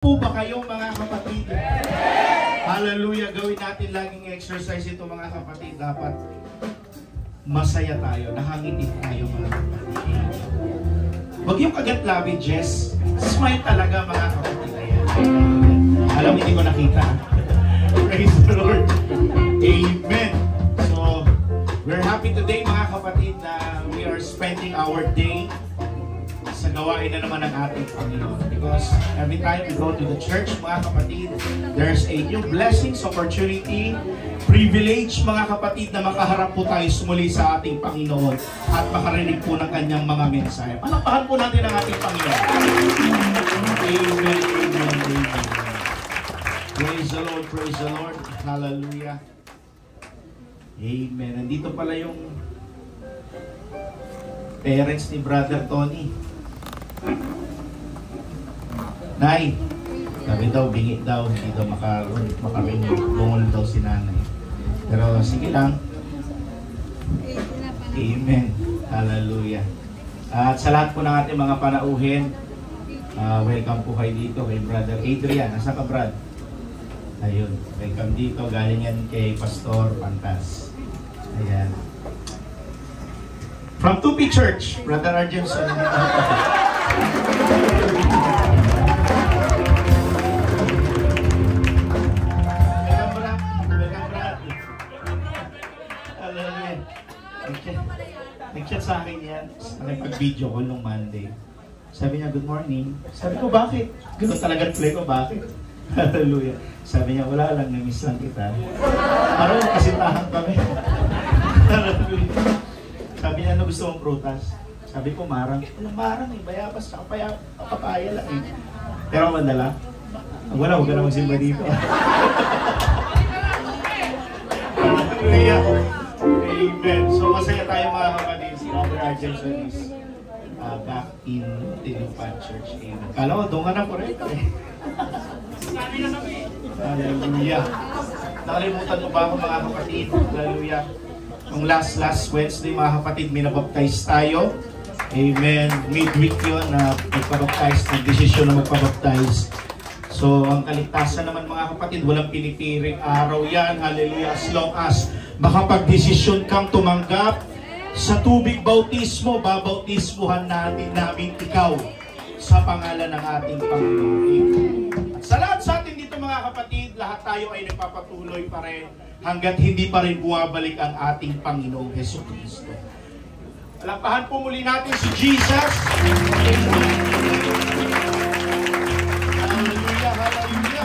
Po ba kayo mga kapatid? Hallelujah! Gawin natin laging exercise ito mga kapatid. Dapat masaya tayo, nakangiti tayo mga kapatid. Huwag yung kagat-labi, Jess. Smile talaga mga kapatid. Ayan. Alam, hindi ko nakita. Praise the Lord. Amen. So, we're happy today mga kapatid na we are spending our day sa gawain na naman ng ating Panginoon. Because every time we go to the church, mga kapatid, there's a new blessings, opportunity, privilege, mga kapatid, na makaharap po tayo sumuli sa ating Panginoon at makarinig po ng kanyang mga mensahe. Palakpakan po natin ang ating Panginoon. Amen, amen, amen. Praise the Lord, praise the Lord. Hallelujah. Amen. Nandito pala yung parents ni Brother Tony. Nay, sabi daw, bingi daw, hindi daw makarinig, bungol daw si nanay. Pero sige lang. Amen. Hallelujah. At sa lahat po ng ating mga panauhin, welcome po kayo dito kay Brother Adrian. Nasa ka, Brad? Ayun, welcome dito. Galing yan kay Pastor Pantas. Ayan. From 2P Church, Brother Arjenson. Nag-chat sa akin yan, nakipag-video call nung Monday. Sabi niya, good morning. Sabi ko, bakit? Gano'n talaga play ko, bakit? Hallelujah. Sabi niya, wala lang, na-miss lang kita. Parang kasintahan kami. Hallelujah. Sabi niya, ano gusto mong prutas? Sabi ko, marang. Walang marang eh, bayabas, papaya lang eh. Pero mandala, wala, huwag ka na magsimba dito. Hallelujah. Amen. So masaya tayo mga kapatid. Si Brother Arjenson is back in Tinupan Church. Amen. Kala ko, doon ka na correct eh. Hallelujah. Nakalimutan mo ba ako mga kapatid? Hallelujah. Nung last Wednesday mga kapatid, minabaptize tayo. Amen. Midweek yun na magpabaptize, nag-desisyon na magpabaptize. So, ang kaligtasan naman mga kapatid, walang pinipiring araw yan. Hallelujah. As long as makapag-desisyon kang tumanggap sa tubig bautismo, babautismuhan namin ikaw sa pangalan ng ating Panginoon. At sa lahat sa atin dito mga kapatid, lahat tayo ay nagpapatuloy pa rin hanggat hindi pa rin bumabalik ang ating Panginoong Jesucristo. Palakpakan po muli natin si Jesus. Hallelujah, hallelujah.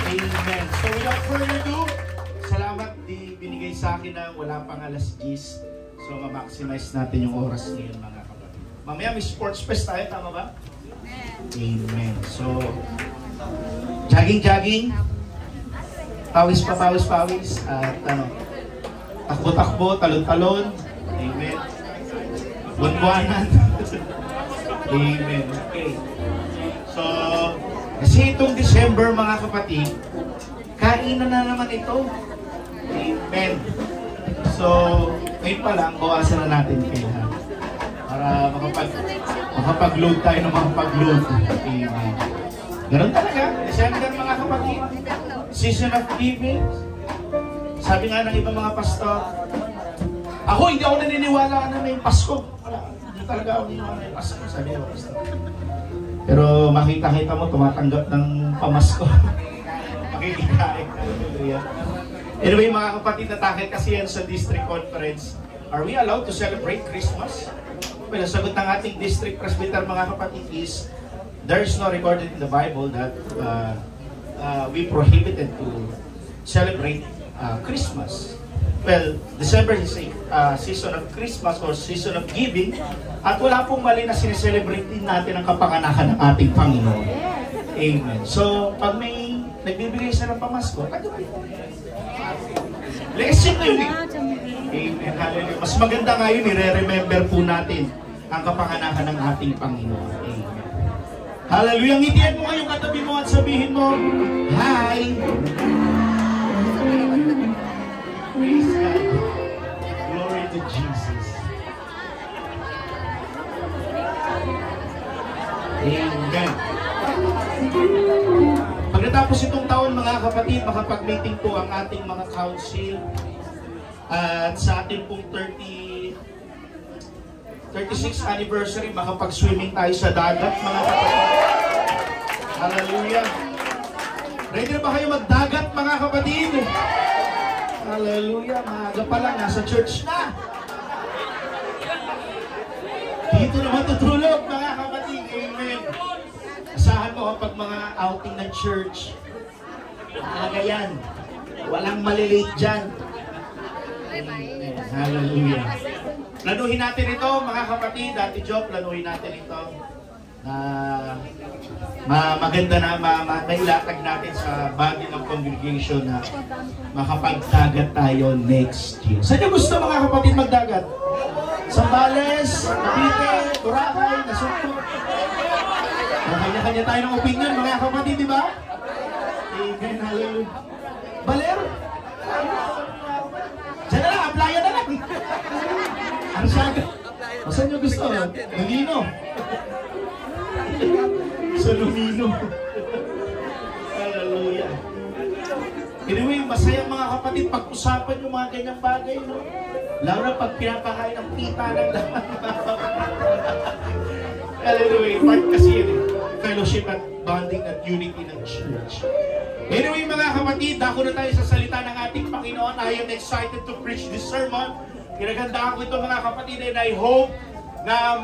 Amen. So without further ado, salamat di binigay sa akin ng wala pang alas 10. So ma-maximize natin yung oras ngayon mga kapatid. Mamaya may sports fest tayo, tama ba? Amen. So, jogging, pawis pa pawis, at takbo-takbo, talon-talon. Amen. Buwan-buwanan. Amen. Okay. So, kasi itong December mga kapatid, kainan na naman ito. Amen. So, ngayon pa lang, bawasan na natin kailan. Para makapag-load tayo ng makapag-load. Amen. Ganun talaga. December mga kapatid. Season of giving. Sabi nga ng ibang mga pastor, hindi ako naniniwala na may Pasko. Hindi talaga ako naniniwala na may Pasko. Sabi ko, pastor. Pero makita-kita mo, tumatanggap ng pamasko. Makikikain. Anyway, mga kapatid, natakit kasi yan sa district conference. Are we allowed to celebrate Christmas? Well, ang sagot ng ating district presbyter, mga kapatid, is there is no recorded in the Bible that we prohibited to celebrate Christmas. Well, December is a season of Christmas or season of giving, at wala pong mali na sineselebrate din natin ang kapanganakan ng ating Panginoon. Amen. So, pag may nagbibigay siya ng pamasko, lesson na yun eh. Amen. Hallelujah. Mas maganda nga yun, i-remember po natin ang kapanganakan ng ating Panginoon. Amen. Hallelujah. Ngitian mo ngayong katabi mo at sabihin mo, hi! Praise God. Glory to Jesus. Amen. matapos itong taon mga kapatid, makapag-meeting po ang ating mga council. At sa ating pong 36th anniversary, makapag-swimming tayo sa dagat mga kapatid. Hallelujah! Ready na ba kayo magdagat mga kapatid? Hallelujah! Maaga pa lang, nasa church na. Dito na matutulog mga kapatid. Amen. Asahan mo kapag mga outing ng church. Maaga yan. Walang malilate dyan. Amen. Hallelujah. Planuhin natin ito mga kapatid. Dati Job, planuhin natin ito. Na maganda na mailatag natin sa body ng congregation na makapagdagat tayo next year. Saan niyo gusto mga kapatid magdagat? Sambales, Cavite, Boracay, Nasugpo. Kanya-kanya tayo ng opinion mga kapatid, di ba? Amen, hallelujah. Baler? Diyan na lang, applyan na lang. Ang saga. Saan niyo gusto? Lumino. Sa Lumino. Hallelujah. Anyway, masaya mga kapatid, pag-usapan yung mga ganyang bagay, no? Lalo na pag pinapakain ng pita ng laman. Hallelujah. Part kasi yun, fellowship at bonding at unity ng church. Anyway mga kapatid, dako na tayo sa salita ng ating Panginoon. I am excited to preach this sermon. Kinagandaan ko ito mga kapatid, and I hope na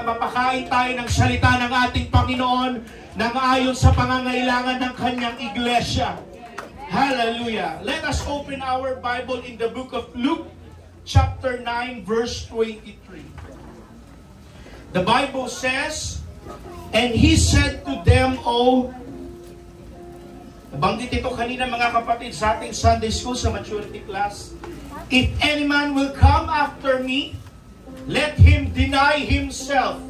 mapakain tayo ng salita ng ating Panginoon nang ayon sa pangangailangan ng kanyang iglesia. Hallelujah. Let us open our Bible in the book of Luke, chapter 9, verse 23. The Bible says, and he said to them, nabanggit ito kanina mga kapatid sa ating Sunday school sa maturity class, if any man will come after me, let him deny himself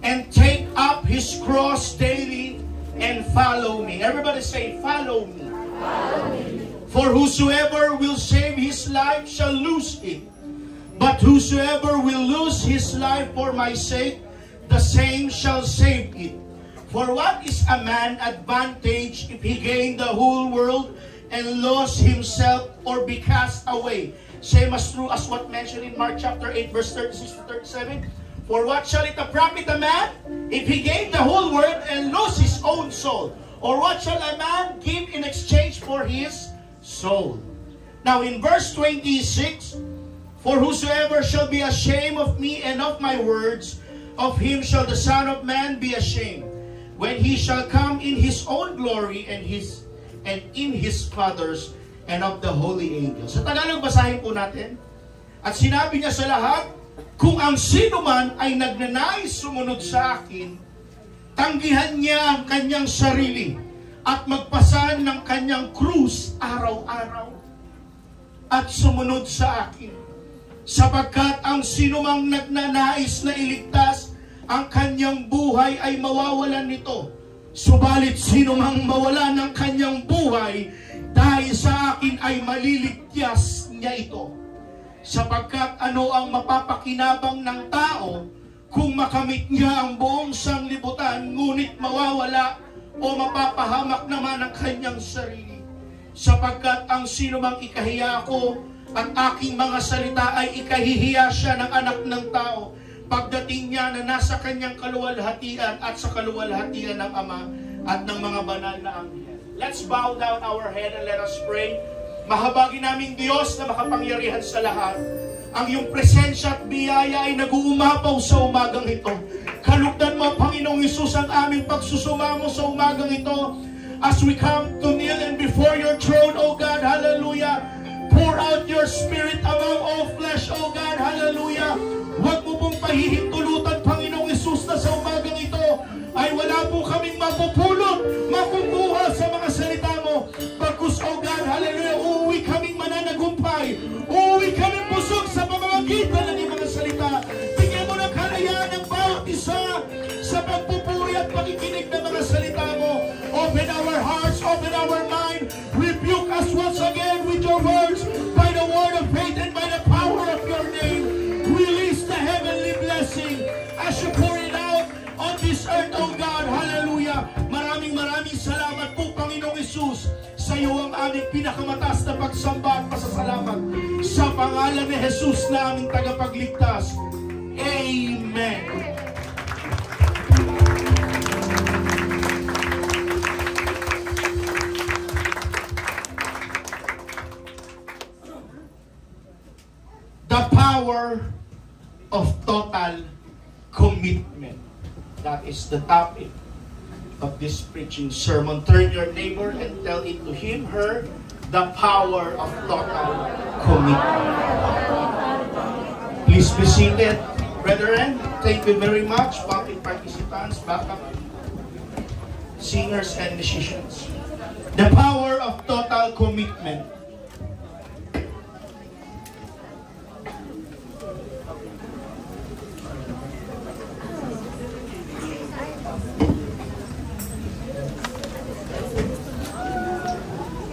and take up his cross daily and follow me. Everybody say, follow me. Follow me. For whosoever will save his life shall lose it. But whosoever will lose his life for my sake, the same shall save it. For what is a man advantage if he gain the whole world and lose himself or be cast away? Same as true as what mentioned in Mark chapter 8, verse 36 to 37. For what shall it profit a man if he gain the whole world and lose his own soul? Or what shall a man give in exchange for his soul? Now in verse 26, for whosoever shall be ashamed of me and of my words, of him shall the Son of Man be ashamed, when he shall come in his own glory and in his Father's and of the holy angels. Sa Tagalog, basahin po natin. At sinabi niya sa lahat, kung ang sino man ay nagnanais sumunod sa akin, tanggihan niya ang kanyang sarili at magpasan ng kanyang krus araw-araw at sumunod sa akin. Sapagkat ang sinumang nagnanais na iligtas ang kanyang buhay ay mawawalan nito. Subalit sinumang mawala ng kanyang buhay dahil sa akin ay maliligtas niya ito. Sapagkat ano ang mapapakinabang ng tao kung makamit niya ang buong sanglibutan, ngunit mawawala o mapapahamak naman ang kanyang sarili. Sapagkat ang sinumang ikahiya ko at aking mga salita ay ikahihiya siya ng anak ng tao pagdating niya na nasa kanyang kaluwalhatian at sa kaluwalhatian ng Ama at ng mga banal na anghel. Let's bow down our head and let us pray. Mahabagin naming Diyos na makapangyarihan sa lahat. Ang iyong presensya at biyaya ay nag-uumapaw sa umagang ito. Kalugdan mo, Panginoong Hesus, ang aming pagsusumamo sa umagang ito. As we come to kneel and before your throne, O God, hallelujah. Pour out your Spirit among all flesh, O God, hallelujah. Huwag mo pong pahihintulutan, Panginoong Hesus, na sa umagang ito ay wala po kaming mapupulot, makukuha sa mga salita mo. Bagkus, O God, hallelujah, uuwi kaming mananagumpay. Uuwi kaming busog sa pamamagitan ng iyong mga salita. Bigyan mo ng kalayaan ng bawat isa sa pagpupuri at pakikinig ng mga salita mo. Open our hearts, open our mind. Rebuke us once again with your words by the word of faith and by the power of your name. Release the heavenly blessing as you pour it out on this earth, oh God. Hallelujah. Maraming salamat po, Panginoong iyo ang aming pinakamataas na pagsamba at pasasalamat sa pangalan ni Jesus na aming tagapagligtas. Amen. The power of total commitment. That is the topic of this preaching sermon. Turn your neighbor and tell it to him, her, the power of total commitment. Please be seated, brethren. Thank you very much, public participants, backup singers and musicians. The power of total commitment.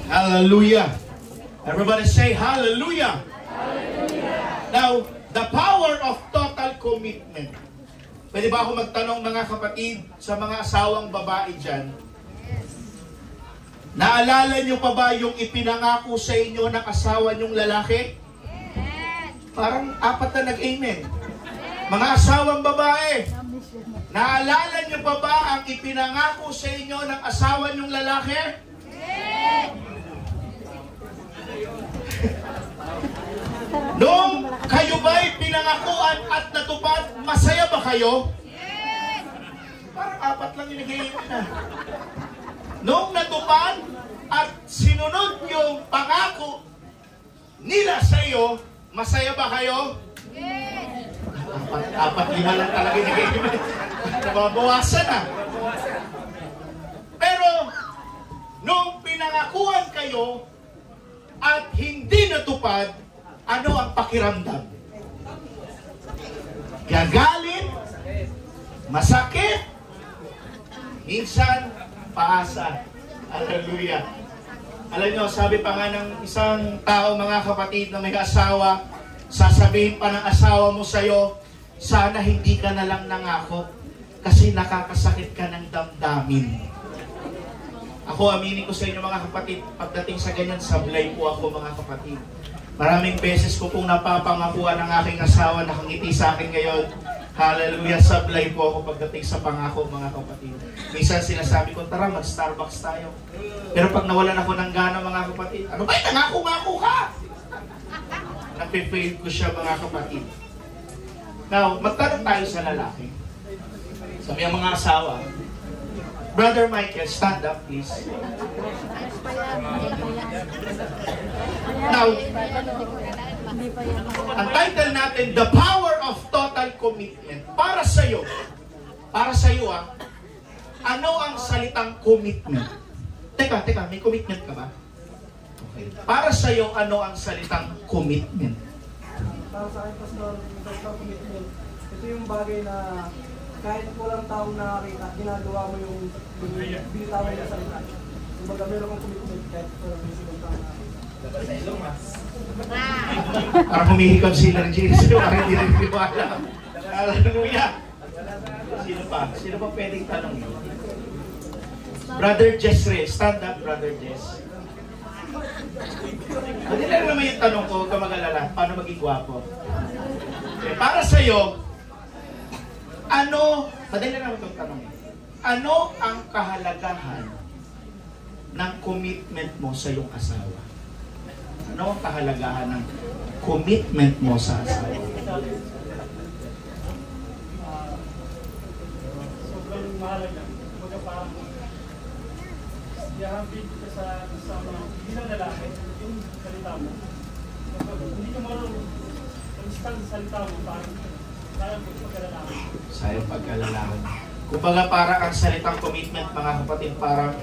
Hallelujah. Everybody say hallelujah. Hallelujah. Now, the power of total commitment. Pwede ba ako magtanong mga kapatid sa mga asawang babae dyan? Naalala nyo pa ba yung ipinangako sa inyo ng asawa nyong lalaki? Parang apat na nag-amen. Mga asawang babae, naalala nyo pa ba ang ipinangako sa inyo ng asawa nyong lalaki? Noong kayo ba'y pinangakuan at natupad, masaya ba kayo? Yes! Parang apat lang yung nag-iiwan na. Noong natupad at sinunod yung pangako nila sa iyo, masaya ba kayo? Yes! Apat, lima lang talaga yung nag-iiwan. Nababawasan na. Pero, noong pinangakuan kayo at hindi natupad, ano ang pakiramdam? Gagalit? Masakit? Minsan, paasa. Hallelujah. Alam nyo, sabi pa nga ng isang tao, mga kapatid na may asawa, sasabihin pa ng asawa mo sa'yo, sana hindi ka na lang nangako kasi nakakasakit ka ng damdamin. Ako, aminin ko sa inyo mga kapatid, pagdating sa ganyan, sablay po ako mga kapatid. Maraming beses ko pong napapangakuan ng aking asawa, nakangiti sa akin ngayon. Hallelujah, sablay po ako pagdating sa pangako mga kapatid. Minsan sinasabi ko, tara mag-Starbucks tayo. Pero pag nawalan ako ng gana mga kapatid, ano ba, nangako-ngako ka? Napifail ko siya mga kapatid. Now, magtanong tayo sa lalaki. Sabi ang mga asawa, Brother Michael, stand up please. Now, ang title natin, The Power of Total Commitment. Para sa'yo, ano ang salitang commitment? Teka, may commitment ka ba? Okay. Para sa'yo, ano ang salitang commitment? Para sa akin, Pastor, commitment, ito yung bagay na kahit walang taong nakakita, ginagawa mo yung binitawan niya sa salita. Kumbaga, meron kang commitment kahit walang bisikong taong nakakita. Para humihikab sila ng Jesus, para hindi nagpiwala. Hallelujah! Sino pa pwedeng tanong? Brother Jess Ray, stand up, Brother Jess. Hindi lang naman yung tanong ko, huwag ka mag-alala, paano maging gwapo? Okay, para sa'yo, madali lang naman itong tanong. Ano ang kahalagahan ng commitment mo sa iyong asawa? Ano ang kahalagahan ng commitment mo sa asawa? Sobrang mahalaga. Kumbaga parang ihambing ka sa mga bilang lalaki, yung salita mo. Hindi ka marunong mag-stand sa salita mo, parang sayang pagkalalaki. Sayang pagkalalaki. Kumbaga para ang salitang commitment mga kapatid, parang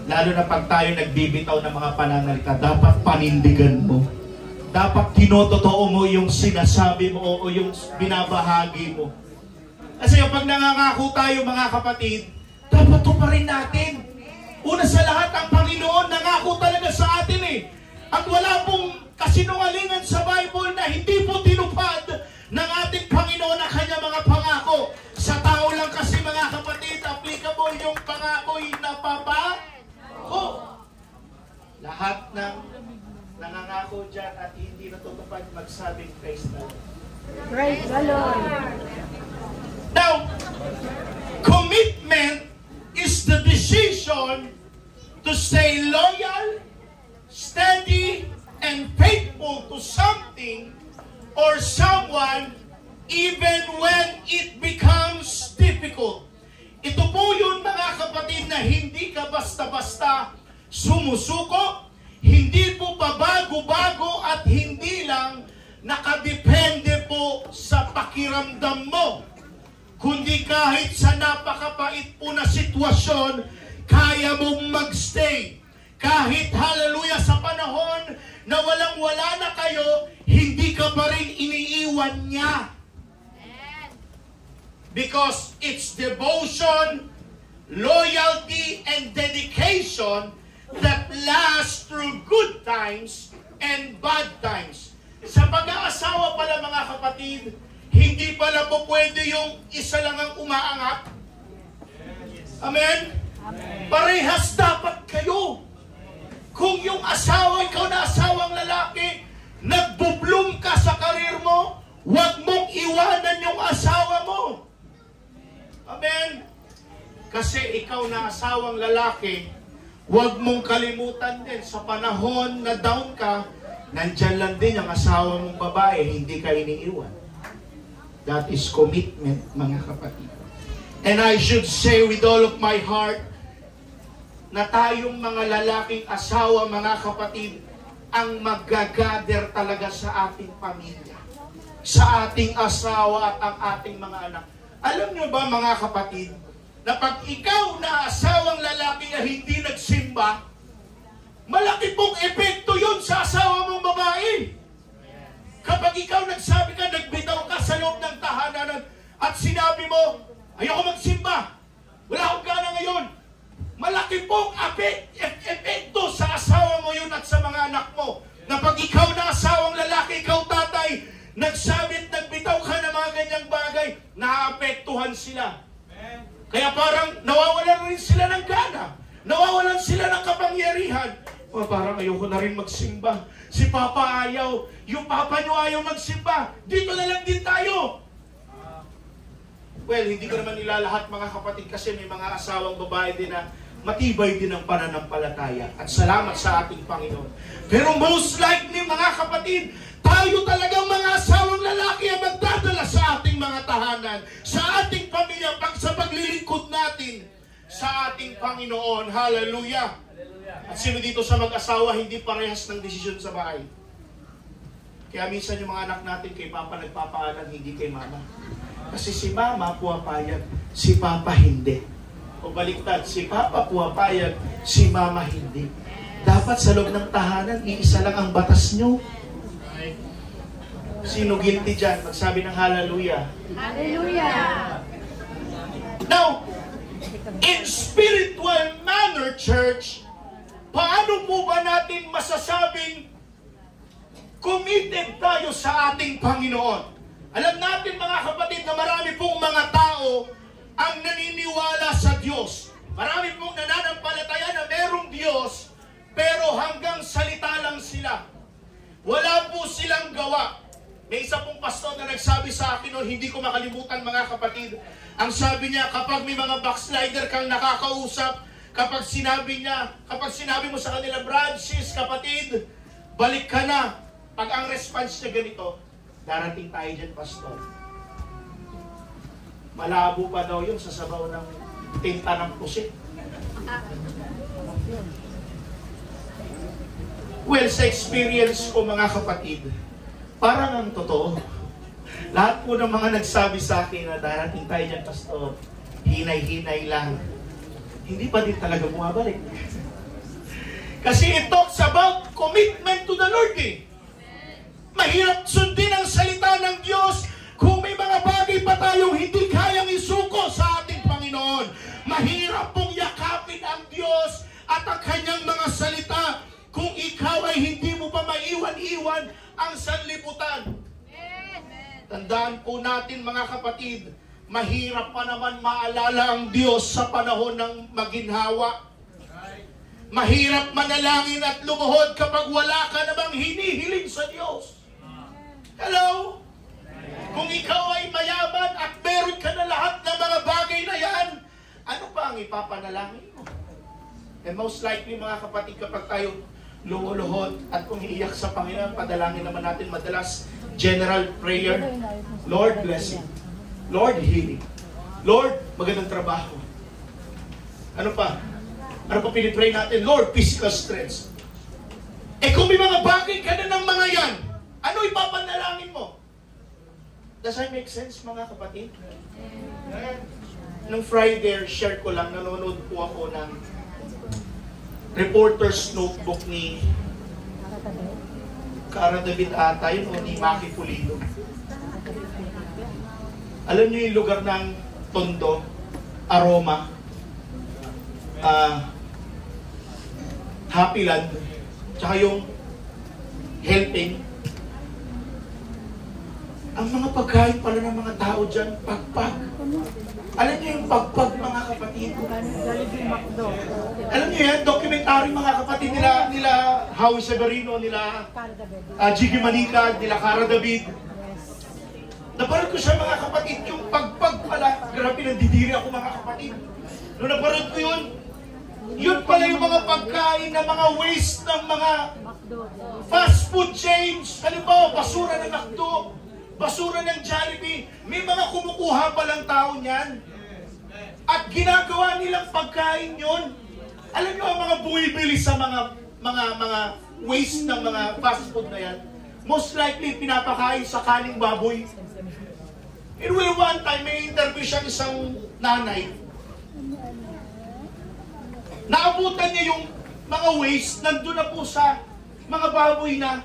lalo na pag tayo nagbibitaw ng mga pananalita, dapat panindigan mo. Dapat tinototoo mo yung sinasabi mo o yung binabahagi mo. Kasi pag nangangako tayo mga kapatid, dapat to pa rin natin. Una sa lahat, ang Panginoon nangako talaga sa atin eh. At wala pong kasinungalingan sa Bible na hindi po tinupad ng ating Panginoon ang kanyang mga pangako. Sa tao lang kasi mga kapatid, applicable yung pangako'y napapako. Lahat lahat ng nangangako dyan at hindi natutupad, magsabing praise the Lord. Praise the Lord. Now, commitment is the decision to stay loyal, steady, and faithful to something or someone even when it becomes difficult. Ito po yun, mga kapatid, na hindi ka basta-basta sumusuko, hindi po pabago-bago at hindi lang nakadepende po sa pakiramdam mo, kundi kahit sa napakapait po na sitwasyon, kaya mong magstay. Kahit, hallelujah, sa panahon na walang-wala na kayo, hindi ka pa rin iniiwan niya. Because it's devotion, loyalty, and dedication that lasts through good times and bad times. Sa pag-aasawa pala, mga kapatid, hindi pala po pwede yung isa lang ang umaangat. Amen? Parehas dapat kayo. Kung yung asawa, ikaw na asawang lalaki, nagbo-bloom ka sa karir mo, huwag mong iwanan yung asawa mo. Amen? Kasi ikaw na asawang lalaki, huwag mong kalimutan din, sa panahon na down ka, nandyan lang din ang asawa mong babae, hindi ka iniiwan. That is commitment, mga kapatid. And I should say with all of my heart, na tayong mga lalaking asawa, mga kapatid, ang mag-gather talaga sa ating pamilya, sa ating asawa at ang ating mga anak. Alam nyo ba, mga kapatid, na pag ikaw na asawang lalaki na hindi nagsimba, malaki pong epekto yun sa asawa mong babae. Kapag ikaw nagsabi ka, nagbitaw ka sa loob ng tahanan at sinabi mo, ayoko magsimba, wala akong gana ngayon, malaki pong epekto sa asawa mo yun at sa mga anak mo. Na pag ikaw na asawang lalaki, ikaw tatay, nagsabit, nagbitaw ka ng mga ganyang bagay, naapektuhan sila. Kaya parang nawawalan rin sila ng gana, nawawalan sila ng kapangyarihan. Parang ayoko na rin magsimba. Si Papa ayaw, yung Papa nyo ayaw magsimba, dito na lang din tayo. Well, hindi ko naman nilalahat, mga kapatid, kasi may mga asawang babae din na matibay din ang pananampalataya. At salamat sa ating Panginoon. Pero most likely, mga kapatid, tayo talagang mga asawang lalaki ang magdadala sa ating mga tahanan, sa ating pamilya, sa paglilingkod natin sa ating Panginoon. Hallelujah! At sino dito sa mag-asawa hindi parehas ng desisyon sa bahay? Kaya minsan yung mga anak natin kay Papa nagpapaalam, hindi kay Mama. Kasi si Mama puwapayag, si Papa hindi. O baliktad, si Papa puwapayag, si Mama hindi. Dapat sa loob ng tahanan, iisa lang ang batas nyo. Sino guilty dyan? Magsabi ng hallelujah. Hallelujah! Now, in spiritual manner, church, paano po ba natin masasabing committed tayo sa ating Panginoon? Alam natin, mga kapatid, na marami pong mga tao ang naniniwala sa Diyos. Marami pong nananampalataya na merong Diyos, pero hanggang salita lang sila. Wala po silang gawa. May isa pong pastor na nagsabi sa akin noon, hindi ko makalimutan, mga kapatid. Ang sabi niya, kapag may mga backslider kang nakakausap, kapag sinabi mo sa kanila, Brad, sis, kapatid, balik ka na. Pag ang response niya ganito, darating tayo dyan, pastor. Malabo pa daw yun sa sabaw ng tinta ng pusit. Well, sa experience ko, mga kapatid, parang ang totoo. Lahat po ng mga nagsabi sa akin na darating tayo dyan, pastor, hinay-hinay lang. Hindi pa din talaga bumabalik. Kasi it talks about commitment to the Lord eh. Mahirap sundin ang salita ng Diyos kung may mga bagay pa tayong hindi kayang isuko sa ating Panginoon. Mahirap pong yakapin ang Diyos at ang kanyang mga salita kung ikaw ay hindi mo pa maiwan-iwan ang sanlibutan. Tandaan po natin, mga kapatid, mahirap pa naman maalala ang Diyos sa panahon ng maginhawa. Mahirap manalangin at lumuhod kapag wala ka namang hinihiling sa Diyos. Hello? Kung ikaw ay mayaman at meron ka na lahat ng mga bagay na yan, ano pa ang ipapanalangin mo? And most likely mga kapatid, kapag tayo lumuhod at umiiyak sa Panginoon, padalangin naman natin madalas general prayer. Lord, blessing. Lord, healing. Lord, magandang trabaho. Ano pa? Ano pa pinipray natin? Lord, physical strength. Eh kung may mga bagay ka na ng mga yan, ano ipapanalangin mo? Does that make sense, mga kapatid? Nung Friday, share ko lang, nanonood po ako ng reporter's notebook ni Cara David ata, yun o ni Maki Pulido. Alam niyo yung lugar ng Tondo, Aroma, Happy Land, tsaka yung Helping. Ang mga pagkain pala ng mga tao dyan, pagpag. Alam niyo yung pagpag, mga kapatid? Alam niyo yan, documentary mga kapatid nila Howie Severino, nila Jiggy Manika, nila Cara David. Naparod ko siya mga kapatid, yung pagpag pala. Grabe, nandidiri ako mga kapatid. Nung naparod ko yun pala yung mga pagkain na mga waste ng mga fast food chains. Halimbawa, basura ng McDo, basura ng Jollibee. May mga kumukuha palang tao niyan. At ginagawa nilang pagkain yun. Alam niyo ang mga bumibili sa mga waste ng mga fast food na yan, most likely pinapakain sa kaning baboy. Anyway, one time may interview siya isang nanay. Naabutan niya yung mga waste, nandun na po sa mga baboy na.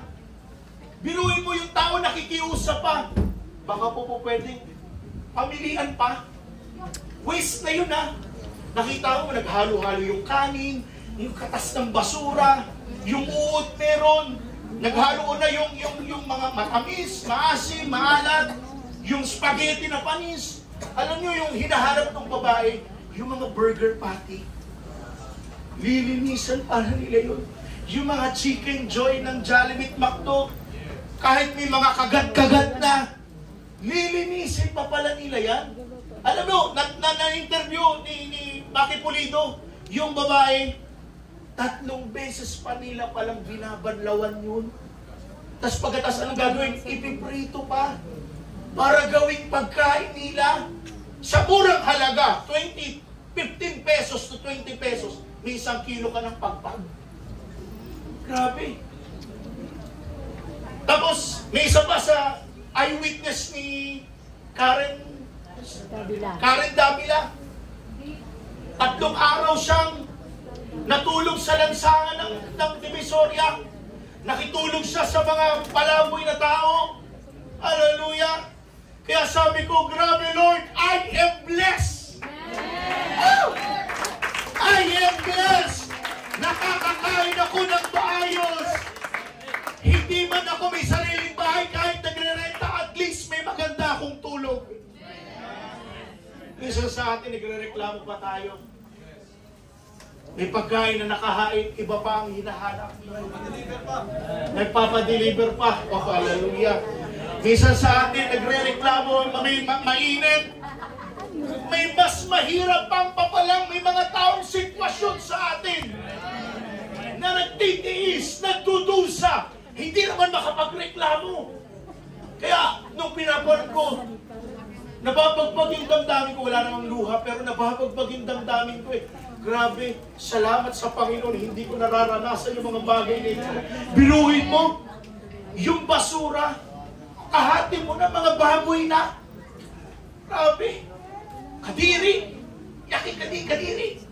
Biruin mo yung tao nakikiusap pa. Baka po pwedeng pamilian pa. Waste na yun ha. Nakita mo, naghalo-halo yung kanin, yung katas ng basura, yung uod meron. Naghalo na yung mga matamis, maasim, maalat, yung spaghetti na panis. Alam nyo yung hinaharap ng babae, yung mga burger patty. Lilinisan para nila yun. Yung mga chicken joy ng Jollibee McDo, kahit may mga kagat-kagat na, lilinisin pa pala nila yan. Alam mo, na-interview ni Maki Pulido, yung babae, 3 beses pa nila palang binabanlawan yun. Tapos pagkatas anong gagawin? Ipiprito pa. Para gawing pagkain nila. Sa murang halaga, 15 pesos to 20 pesos, may 1 kilo ka ng pagpag. Grabe. Tapos, may isa pa sa eyewitness ni Karen Davila. 3 araw siyang natulog sa lansangan ng Divisoria. Nakitulog siya sa mga palaboy na tao. Hallelujah! Kaya sabi ko, grabe Lord, I am blessed! Oh! I am blessed! Nakakakain ako ng maayos! Hindi man ako may sariling bahay, kahit nagre-renta, at least may maganda akong tulog. Isa sa atin, nagre-reklamo pa tayo. May pagkain na nakahain, iba pa ang hinahanap. Nagpapadeliver pa. Oh, hallelujah. Minsan sa atin, nagre-reklamo, mainit. May mas mahirap pang papalang, may mga taong sitwasyon sa atin na nagtitiis, nagdudusa, hindi naman makapagreklamo. Kaya, nung pinapalag ko, nababagbag yung damdamin ko, wala namang luha, pero nababagbag yung damdamin ko eh. Grabe, salamat sa Panginoon, hindi ko nararanasan yung mga bagay nito. Biruhin mo, yung basura, kahati mo na mga baboy na. Grabe, kadiri, yakin kadiri.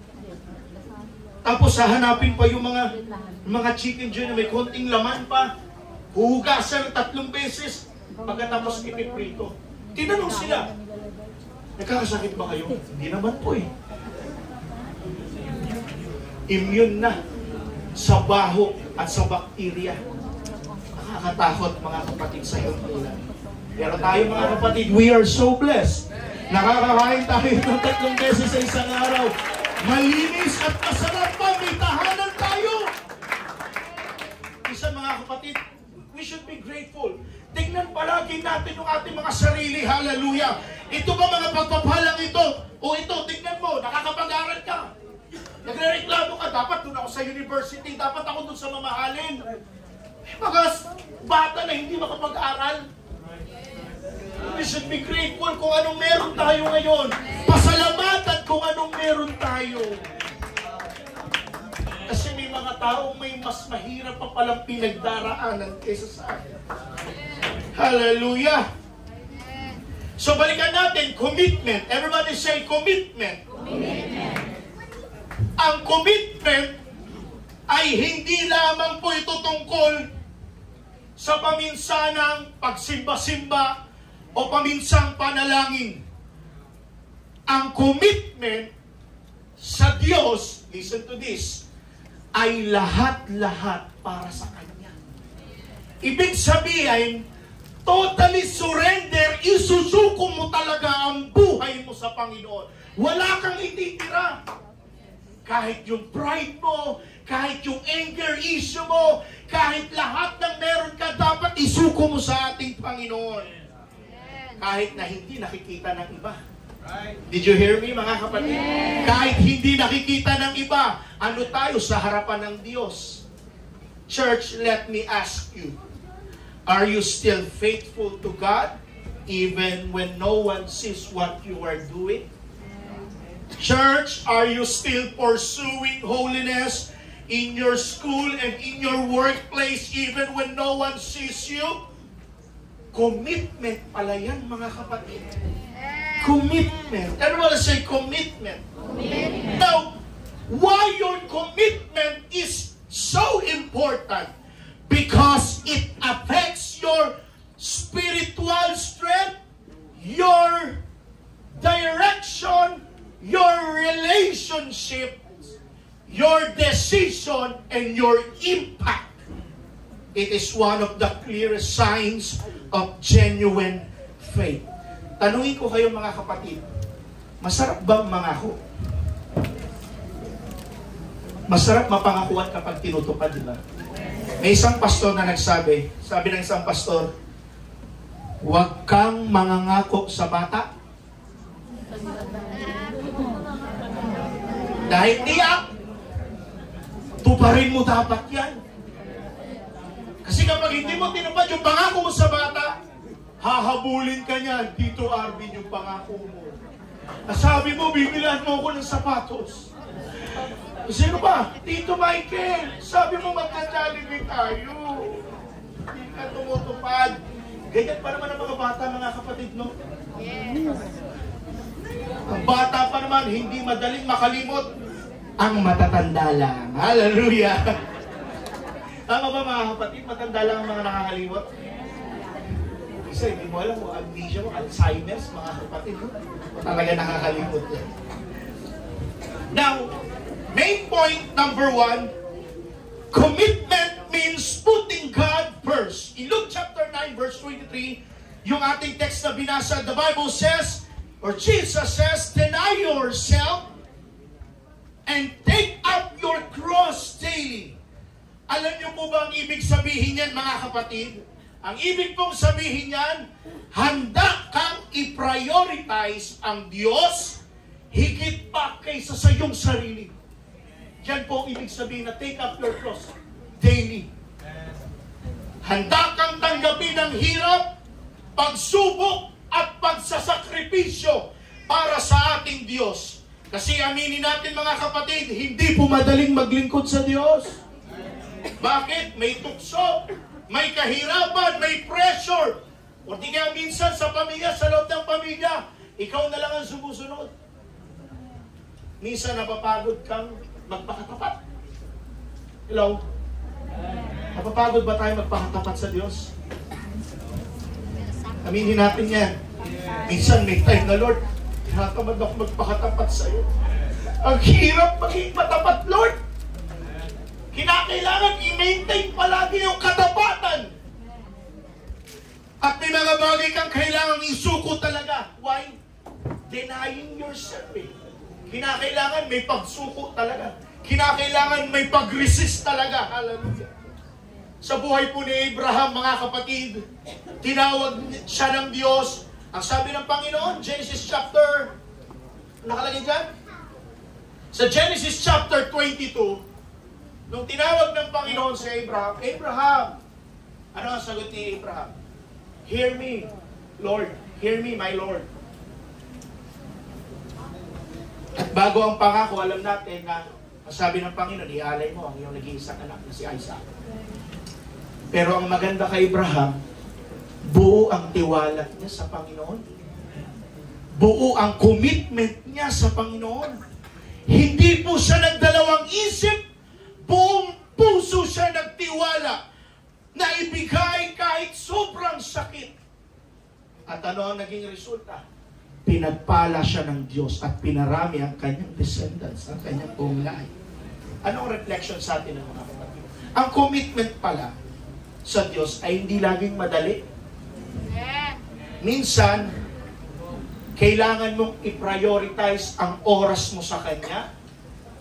Tapos hahanapin pa yung mga chicken joy na may konting laman pa. Huhugasan 3 beses, pagkatapos ipiprito. Tinanong sila, nagkakasakit ba kayo? Hindi naman po eh. Immune na sa baho at sa bakterya. Nakakatakot mga kapatid sa iyong ulan. Pero tayo mga kapatid, we are so blessed. Nakakakain tayo ng 3 beses sa isang araw. Malinis at masarap pa, may tahanan tayo. grateful. Tingnan palagi natin yung ating mga sarili. Hallelujah. Ito ba mga pagpapalang ito? O ito, tingnan mo, nakakapag-aral ka. Nagre-reklamo ka, dapat doon ako sa university, dapat ako doon sa mamahalin. Mga bata na hindi makapag-aral. We should be grateful kung anong meron tayo ngayon. Pasalamatan kung anong meron tayo. Kasi may mga taong may mas mahirap pa palang pinagdaraanan kaysa sa akin. Hallelujah! So balikan natin, commitment. Everybody say commitment. Commitment. Ang commitment ay hindi lamang po ito tungkol sa paminsanang pagsimba-simba o paminsang panalangin. Ang commitment sa Diyos, listen to this, ay lahat-lahat para sa Kanya. Ibig sabihin, totally surrender, isusuko mo talaga ang buhay mo sa Panginoon. Wala kang ititira. Kahit yung pride mo, kahit yung anger issue mo, kahit lahat ng meron ka, dapat isuko mo sa ating Panginoon. Kahit na hindi nakikita ng iba. Did you hear me, mga kapatid? Kahit hindi nakikita ng iba, ano tayo sa harapan ng Diyos? Church, let me ask you, are you still faithful to God even when no one sees what you are doing? Church, are you still pursuing holiness in your school and in your workplace even when no one sees you? Commitment pala yan, mga kapatid. Commitment. Everyone say commitment. Commitment. Now, why your commitment is so important? Because it affects your spiritual strength, your direction, your relationship, your decision, and your impact. It is one of the clearest signs of genuine faith. Tanungin ko kayo, mga kapatid, masarap bang mangako? Masarap mapangakuan kapag tinutupad, di ba? May isang pastor na nagsabi, sabi ng isang pastor, huwag kang mangangako sa bata. Dahil tiyak, tuparin mo dapat yan. Kasi kapag hindi mo tinupad yung pangako mo sa bata, hahabulin ka niyan, Tito Arvin, yung pangako mo. Sabi mo, bibilan mo ako ng sapatos. Sino ba? Tito Michael, sabi mo magka-Jollibee tayo. Hindi ka tumutupad. Ganyan pa naman ang mga bata, mga kapatid, no? Yes. Ang bata pa naman, hindi madaling makalimot. Ang matatanda lang. Hallelujah! Tama ba, mga kapatid? Matanda lang ang mga nakakalimot? Kasi hindi mo alam mo, amnesia mo, Alzheimer's, mga kapatid, no? Talaga nakakalimot yan. Now, main point number 1, commitment means putting God first. In Luke chapter 9, verse 23, yung ating text na binasa, the Bible says, or Jesus says, deny yourself and take up your cross daily. Alam niyo po ba ang ibig sabihin yan, mga kapatid? Ang ibig pong sabihin yan, handa kang i-prioritize ang Diyos higit pa kaysa sa iyong sarili. Yan po ang ibig sabihin na take up your cross daily. Handa kang tanggapin ang hirap, pagsubok at pagsasakripisyo para sa ating Diyos. Kasi aminin natin, mga kapatid, hindi po madaling maglingkod sa Diyos. Bakit? May tukso, may kahirapan, may pressure. O di kaya minsan sa pamilya, sa loob ng pamilya, ikaw na lang ang sumusunod. Minsan napapagod kang magpakatapat. Hello? Napapagod ba tayo magpakatapat sa Diyos? Aminin natin yan. Minsan may time na, Lord, tinatamad ako magpakatapat sa iyo. Ang hirap maging matapat, Lord. Kinakailangan i-maintain palagi yung katapatan. At may mga bagay kang kailangang isuko talaga. Why? Denying yourself. Kinakailangan may pagsuko talaga. Kinakailangan may pag-resist talaga. Hallelujah. Sa buhay po ni Abraham, mga kapatid, tinawag siya ng Diyos. Ang sabi ng Panginoon, Genesis chapter, nakalagay dyan? Sa Genesis chapter 22, nung tinawag ng Panginoon si Abraham, Abraham, ano ang sagot ni Abraham? Hear me, Lord. Hear me, my Lord. At bago ang pangako, alam natin na ang sabi ng Panginoon, ialay mo ang iyong nag-iisang anak na si Isaac. Pero ang maganda kay Abraham, buo ang tiwala niya sa Panginoon. Buo ang commitment niya sa Panginoon. Hindi po siya nagdalawang isip, buong puso siya nagtiwala na ibigay kahit sobrang sakit. At ano ang naging resulta? Pinagpala siya ng Diyos at pinarami ang kanyang descendants, ang kanyang buong lahi. Anong reflection sa atin ng mga kapatid? Ang commitment pala sa Diyos ay hindi laging madali. Minsan, kailangan mong i-prioritize ang oras mo sa Kanya,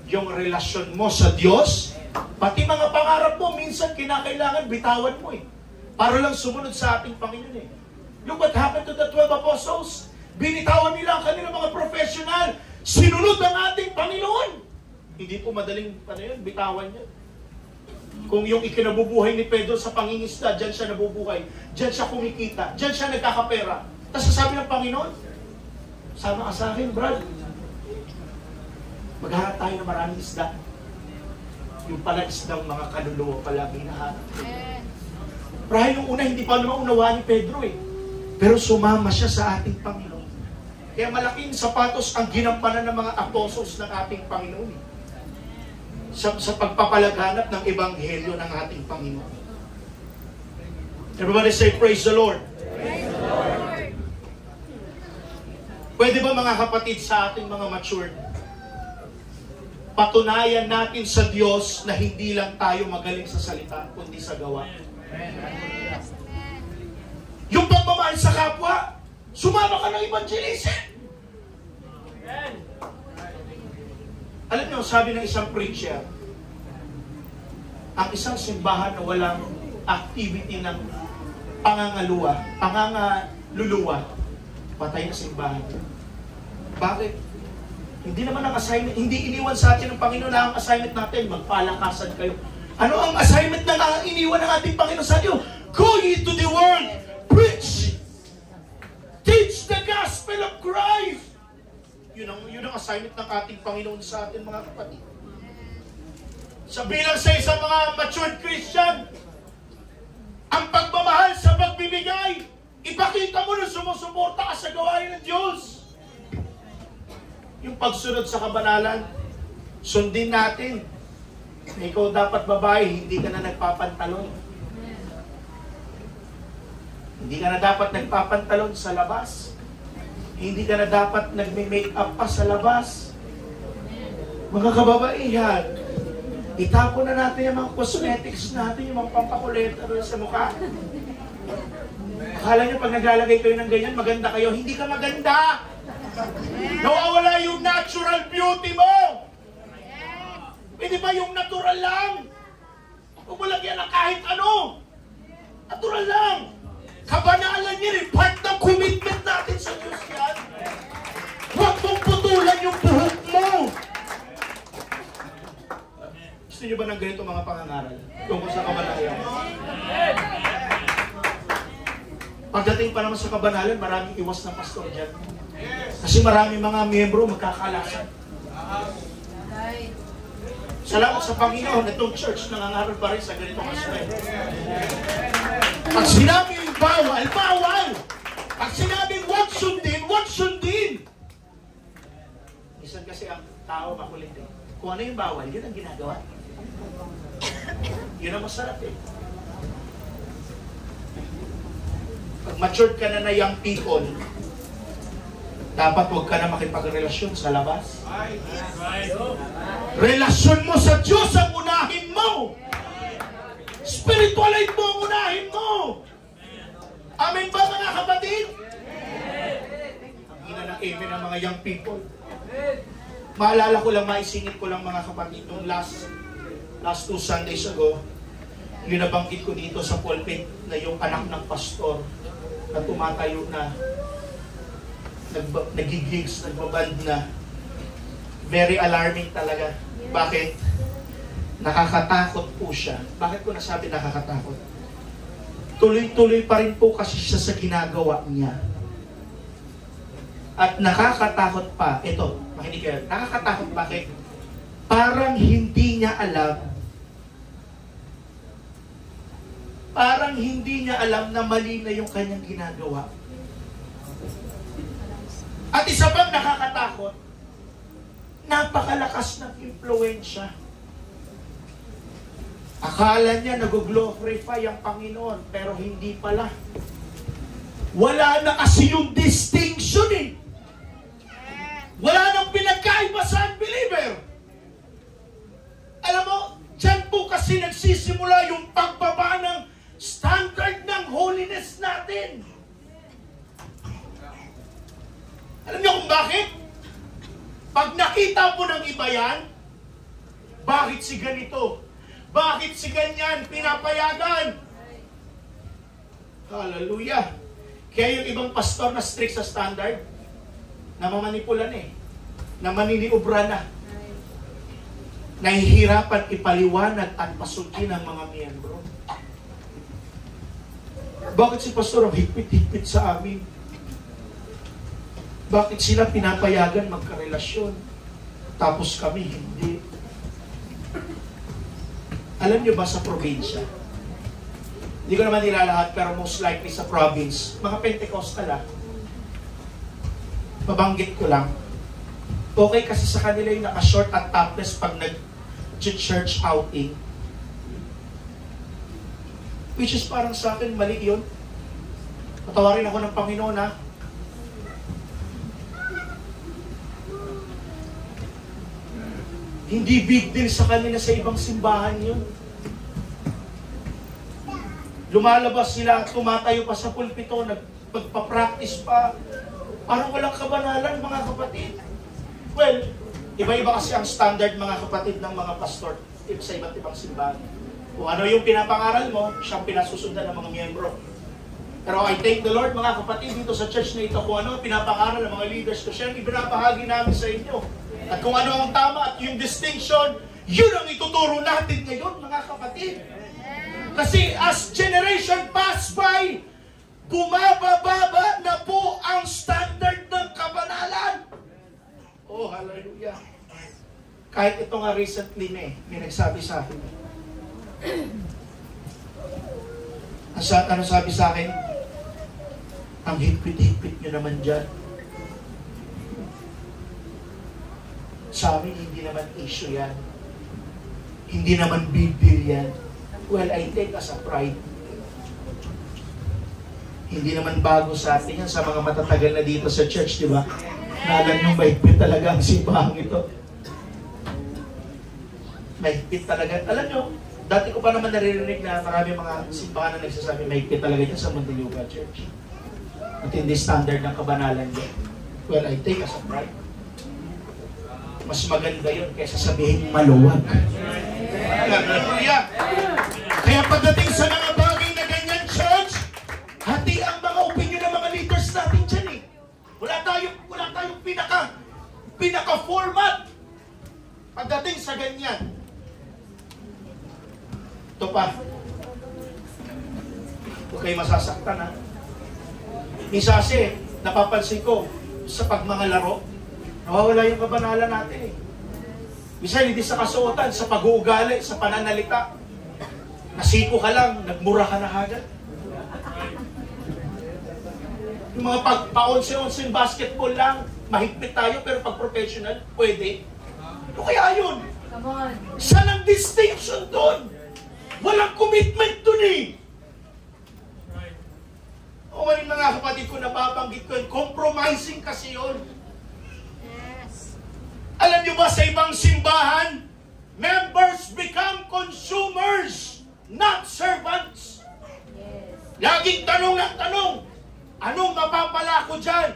yung relasyon mo sa Diyos, pati mga pangarap mo, minsan kinakailangan bitawan mo para lang sumunod sa ating Panginoon Look what happened to the 12 apostles. Binitawan nila ang kanilang mga professional. Sinunod ang ating Panginoon. Hindi po madaling bitawan niya. Kung yung ikinabubuhay ni Pedro sa pangingisda, dyan siya nabubuhay. Dyan siya kumikita. Dyan siya nagkakapera. Tapos sasabi ng Panginoon, sama ka sa akin, Brad. Maghanap tayo ng maraming isda. Yung pala isdang mga kaluluwa pala binahanap. Marahil yung una, hindi pa naman unawa ni Pedro Pero sumama siya sa ating Panginoon. Kaya malaking sapatos ang ginampanan ng mga apostles ng ating Panginoon. Sa pagpapalaganap ng ebanghelyo ng ating Panginoon. Everybody say, praise the Lord. Praise the Lord. Pwede ba mga kapatid sa ating mga matured, patunayan natin sa Diyos na hindi lang tayo magaling sa salita, kundi sa gawa. Yes. Yung pagmamahal sa kapwa, sumama ka ng evangelism. Alam niyo, sabi ng isang preacher, ang isang simbahan na walang activity ng pangangaluluwa, patay na simbahan. Bakit? Hindi naman ang assignment, hindi iniwan sa atin ng Panginoon na ang assignment natin, magpalakasan kayo. Ano ang assignment na iniwan ng ating Panginoon sa atin? Go ye to the world, preach, teach the gospel of Christ. Yun ang assignment ng ating Panginoon sa atin, mga kapatid. Bilang sa isang mga matured Christian, ang pagmamahal sa pagbibigay, ipakita mo na sumusuporta ka sa gawain ng Diyos. Yung pagsunod sa kabanalan, sundin natin. Ikaw dapat babae, hindi ka na nagpapantalon. Hindi ka na dapat nagpapantalon sa labas. Hindi ka na dapat nagme-make up pa sa labas. Mga kababaihan, itapon na natin yung mga cosmetics natin, yung mga pampakuleta sa mukha. Akala nyo pag naglalagay kayo ng ganyan, maganda kayo. Hindi ka maganda. Nawawala yung natural beauty mo. Pwede ba yung natural lang? Huwag mo lagyan ng kahit ano. Natural lang. Kabanalan niya rin, part ng commitment natin sa Diyos yan. Huwag mong putulan yung buhok mo. Gusto niyo ba ng ganito mga pangangaral? Tungkol sa kabanalan? Pagdating pa naman sa kabanalan, maraming iwas na pastor dyan. Kasi maraming mga miyembro magkakalasan. Salamat sa Panginoon, itong church nangangaral pa rin sa ganitong aspect. Pag sinabing bawal, bawal! Pag sinabing wag sundin! Minsan kasi ang tao makulit Kung ano yung bawal, yun ang ginagawa. Yun ang masarap Pag matured ka na young people, dapat huwag ka na makipagrelasyon sa labas. Relasyon mo sa Diyos ang unahin mo. Spiritual life mo ang unahin mo. Amen ba mga kapatid? Ang ina ng amen ng mga young people. Maalala ko lang, maisingit ko lang mga kapatid, nung last 2 Sundays ago, Yung nabanggit ko dito sa pulpit na yung anak ng pastor na tumatayo na, nagigigs, nagbaband na. Very alarming talaga. Bakit? Nakakatakot po siya. Bakit ko nasabi nakakatakot? Tuloy-tuloy pa rin po kasi siya sa ginagawa niya. At nakakatakot pa, ito, makinig kayo, nakakatakot bakit? Parang hindi niya alam na mali na yung kanyang ginagawa. At isa pang nakakatakot, napakalakas ng impluensya. Akala niya nag-glorify ang Panginoon, pero hindi pala. Wala na kasi yung distinction eh. Wala nang pinagkaiba sa unbeliever. Alam mo, dyan po kasi nagsisimula yung pagbaba ng standard ng holiness natin. Alam niyo kung bakit? Pag nakita mo ng iba yan, bakit si ganito? Bakit si ganyan? Pinapayagan. Hallelujah. Kaya yung ibang pastor na strict sa standard, namamanipulan eh. Namaniniubra na. Nahihirapan ipaliwanag at pasukin ang mga miyembro. Bakit si pastor ang higpit-higpit sa amin? Bakit sila pinapayagan magkarelasyon? Tapos kami hindi. Alam niyo ba sa probinsya? Hindi ko naman nilalahat, pero most likely sa province, mga Pentecostal mabanggit ko lang. Okay kasi sa kanila yung naka-short at topless pag nag-church outing. Which is parang sa akin, mali yun. Patawarin ako ng Panginoon Hindi big deal sa kanila sa ibang simbahan yun. Lumalabas sila, tumatayo pa sa pulpito, nagpa-practice pa. Parang walang kabanalan, mga kapatid. Well, iba-iba kasi ang standard, mga kapatid, ng mga pastor sa iba't ibang simbahan. Kung ano yung pinapangaral mo, siyang pinasusundan ng mga miyembro. Pero I thank the Lord, mga kapatid, dito sa church na ito, kung ano pinapangaral ng mga leaders ko, siyang ibinabahagi namin sa inyo. At kung ano ang tama at yung distinction, yun ang ituturo natin ngayon, mga kapatid. Kasi as generation pass by, bumababa na po ang standard ng kabanalan. Oh, hallelujah. Kahit ito nga recently may nagsabi sa akin. Ano sabi sa akin? Ang higpit-higpit nyo naman dyan. Sa amin, hindi naman issue yan. Hindi naman big deal yan. Well, I take as a pride. Hindi naman bago sa atin yan, sa mga matatagal na dito sa church, di ba? Nalan yung mahigpit talaga ang simbahang ito. Mahigpit talaga. Alam nyo, dati ko pa naman naririnig na marami mga simbahan na nagsasabi mahigpit talaga dyan sa Muntinlupa Church. At hindi standard ng kabanalan dyan. Well, I take as a pride. Mas maganda yun kaysa sabihin maluwag. Hallelujah! Kaya pagdating sa mga bagay na ganyan, church, hati ang mga opinion ng mga leaders natin dyan eh. Wala tayong pinaka-format pagdating sa ganyan. Ito pa. Huwag kayo masasaktan Minsan kasi, napapansin ko, sa pagmanga laro, nawawala yung kabanalan natin eh. Minsan hindi sa kasuotan, sa pag-uugali, sa pananalita. Nasiko ka lang, nagmura ka na agad. Yung mga pa-11 basketball lang, mahigpit tayo, pero pag professional, pwede. Ano kaya yun? Saan ang distinction doon? Walang commitment doon eh. O mga kapatid ko, napapanggit ko yun, compromising kasi yun. Alam niyo ba sa ibang simbahan, members become consumers, not servants. Laging tanong ng tanong, anong mapapala ko dyan?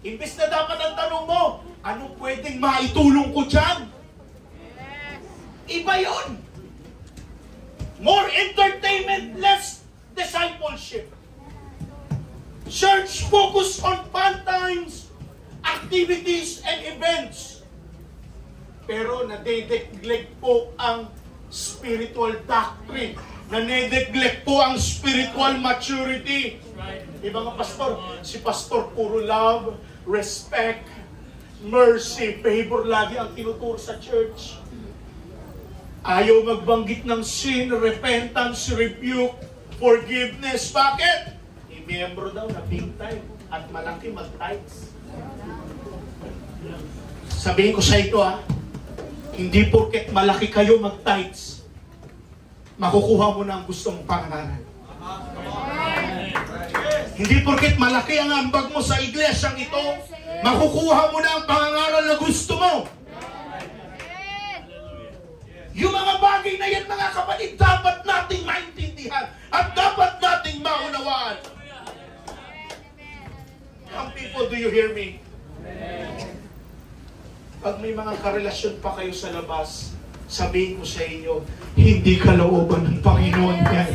Imbes na dapat ang tanong mo, anong pwedeng maitulong ko dyan? Iba yun. More entertainment, less discipleship. Church focus on fun times, activities, and events. Pero nade-neglect po ang spiritual doctrine. Nade-neglect po ang spiritual maturity. Iba nga pastor, si pastor puro love, respect, mercy, favor lagi ang tinuturo sa church. Ayaw magbanggit ng sin, repentance, rebuke, forgiveness. Bakit? Miyembro daw na big time at malaki mag-tithes. Sabihin ko sa ito hindi porket malaki kayo mag-tithes, makukuha mo na ang gusto mong pangalan. Hindi porket malaki ang ambag mo sa iglesyang ito, makukuha mo na ang pangaral na gusto mo. Yung mga bagay na yan, mga kapatid, dapat nating maintindihan at dapat nating maunawaan. Young people, do you hear me? Pag may mga karelasyon pa kayo sa labas, sabihin ko sa inyo, hindi kalooban ng Panginoon yan.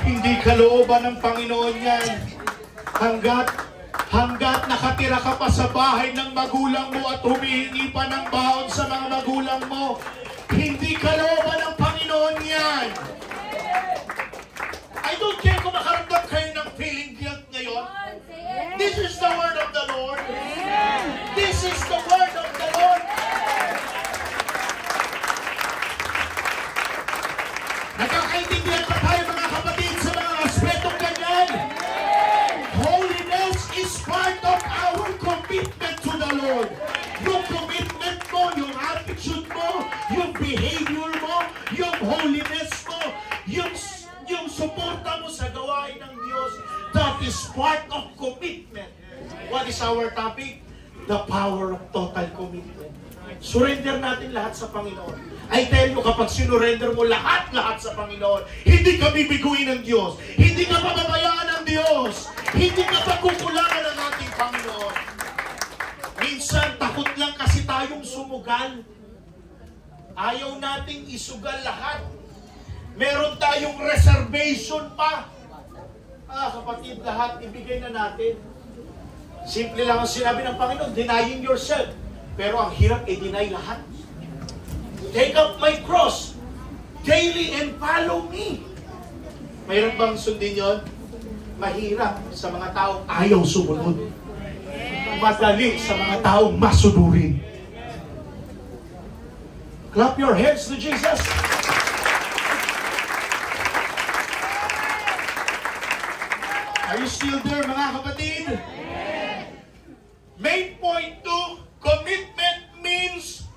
Hindi kalooban ng Panginoon yan. Hanggat nakatira ka pa sa bahay ng magulang mo at humihingi pa ng baon sa mga magulang mo, hindi kalooban ng Panginoon yan. I don't care kung makaramdam kayo ng feeling guilt ngayon. This is the word of the Lord. This is the word of the Lord. Nakakaintindihan pa tayo mga kapatid sa mga aspetong ganyan. Holiness is part of our commitment to the Lord. Yung commitment mo, yung attitude mo, yung behavior mo, yung holiness mo, yung suporta mo sa gawain ng Diyos, that is part of commitment. What is our topic? The power of total commitment. Surrender natin lahat sa Panginoon. I tell you, kapag sinurrender mo lahat sa Panginoon, hindi ka bibiguin ng Diyos, hindi ka pababayaan ng Diyos, hindi ka pagkukulangan ng ating Panginoon. Minsan, takot lang kasi tayong sumugal. Ayaw nating isugal lahat. Meron tayong reservation pa. Kapatid, lahat ibigay na natin. Simple lang ang sinabi ng Panginoon, denying yourself. Pero ang hirap i-deny lahat. Take up my cross daily and follow me. Mayroon bang sundin yun? Mahirap sa mga taong ayaw sumunod. Madali sa mga taong masunurin. Clap your hands to Jesus. Are you still there, mga kapatid? Main point 2, commitment means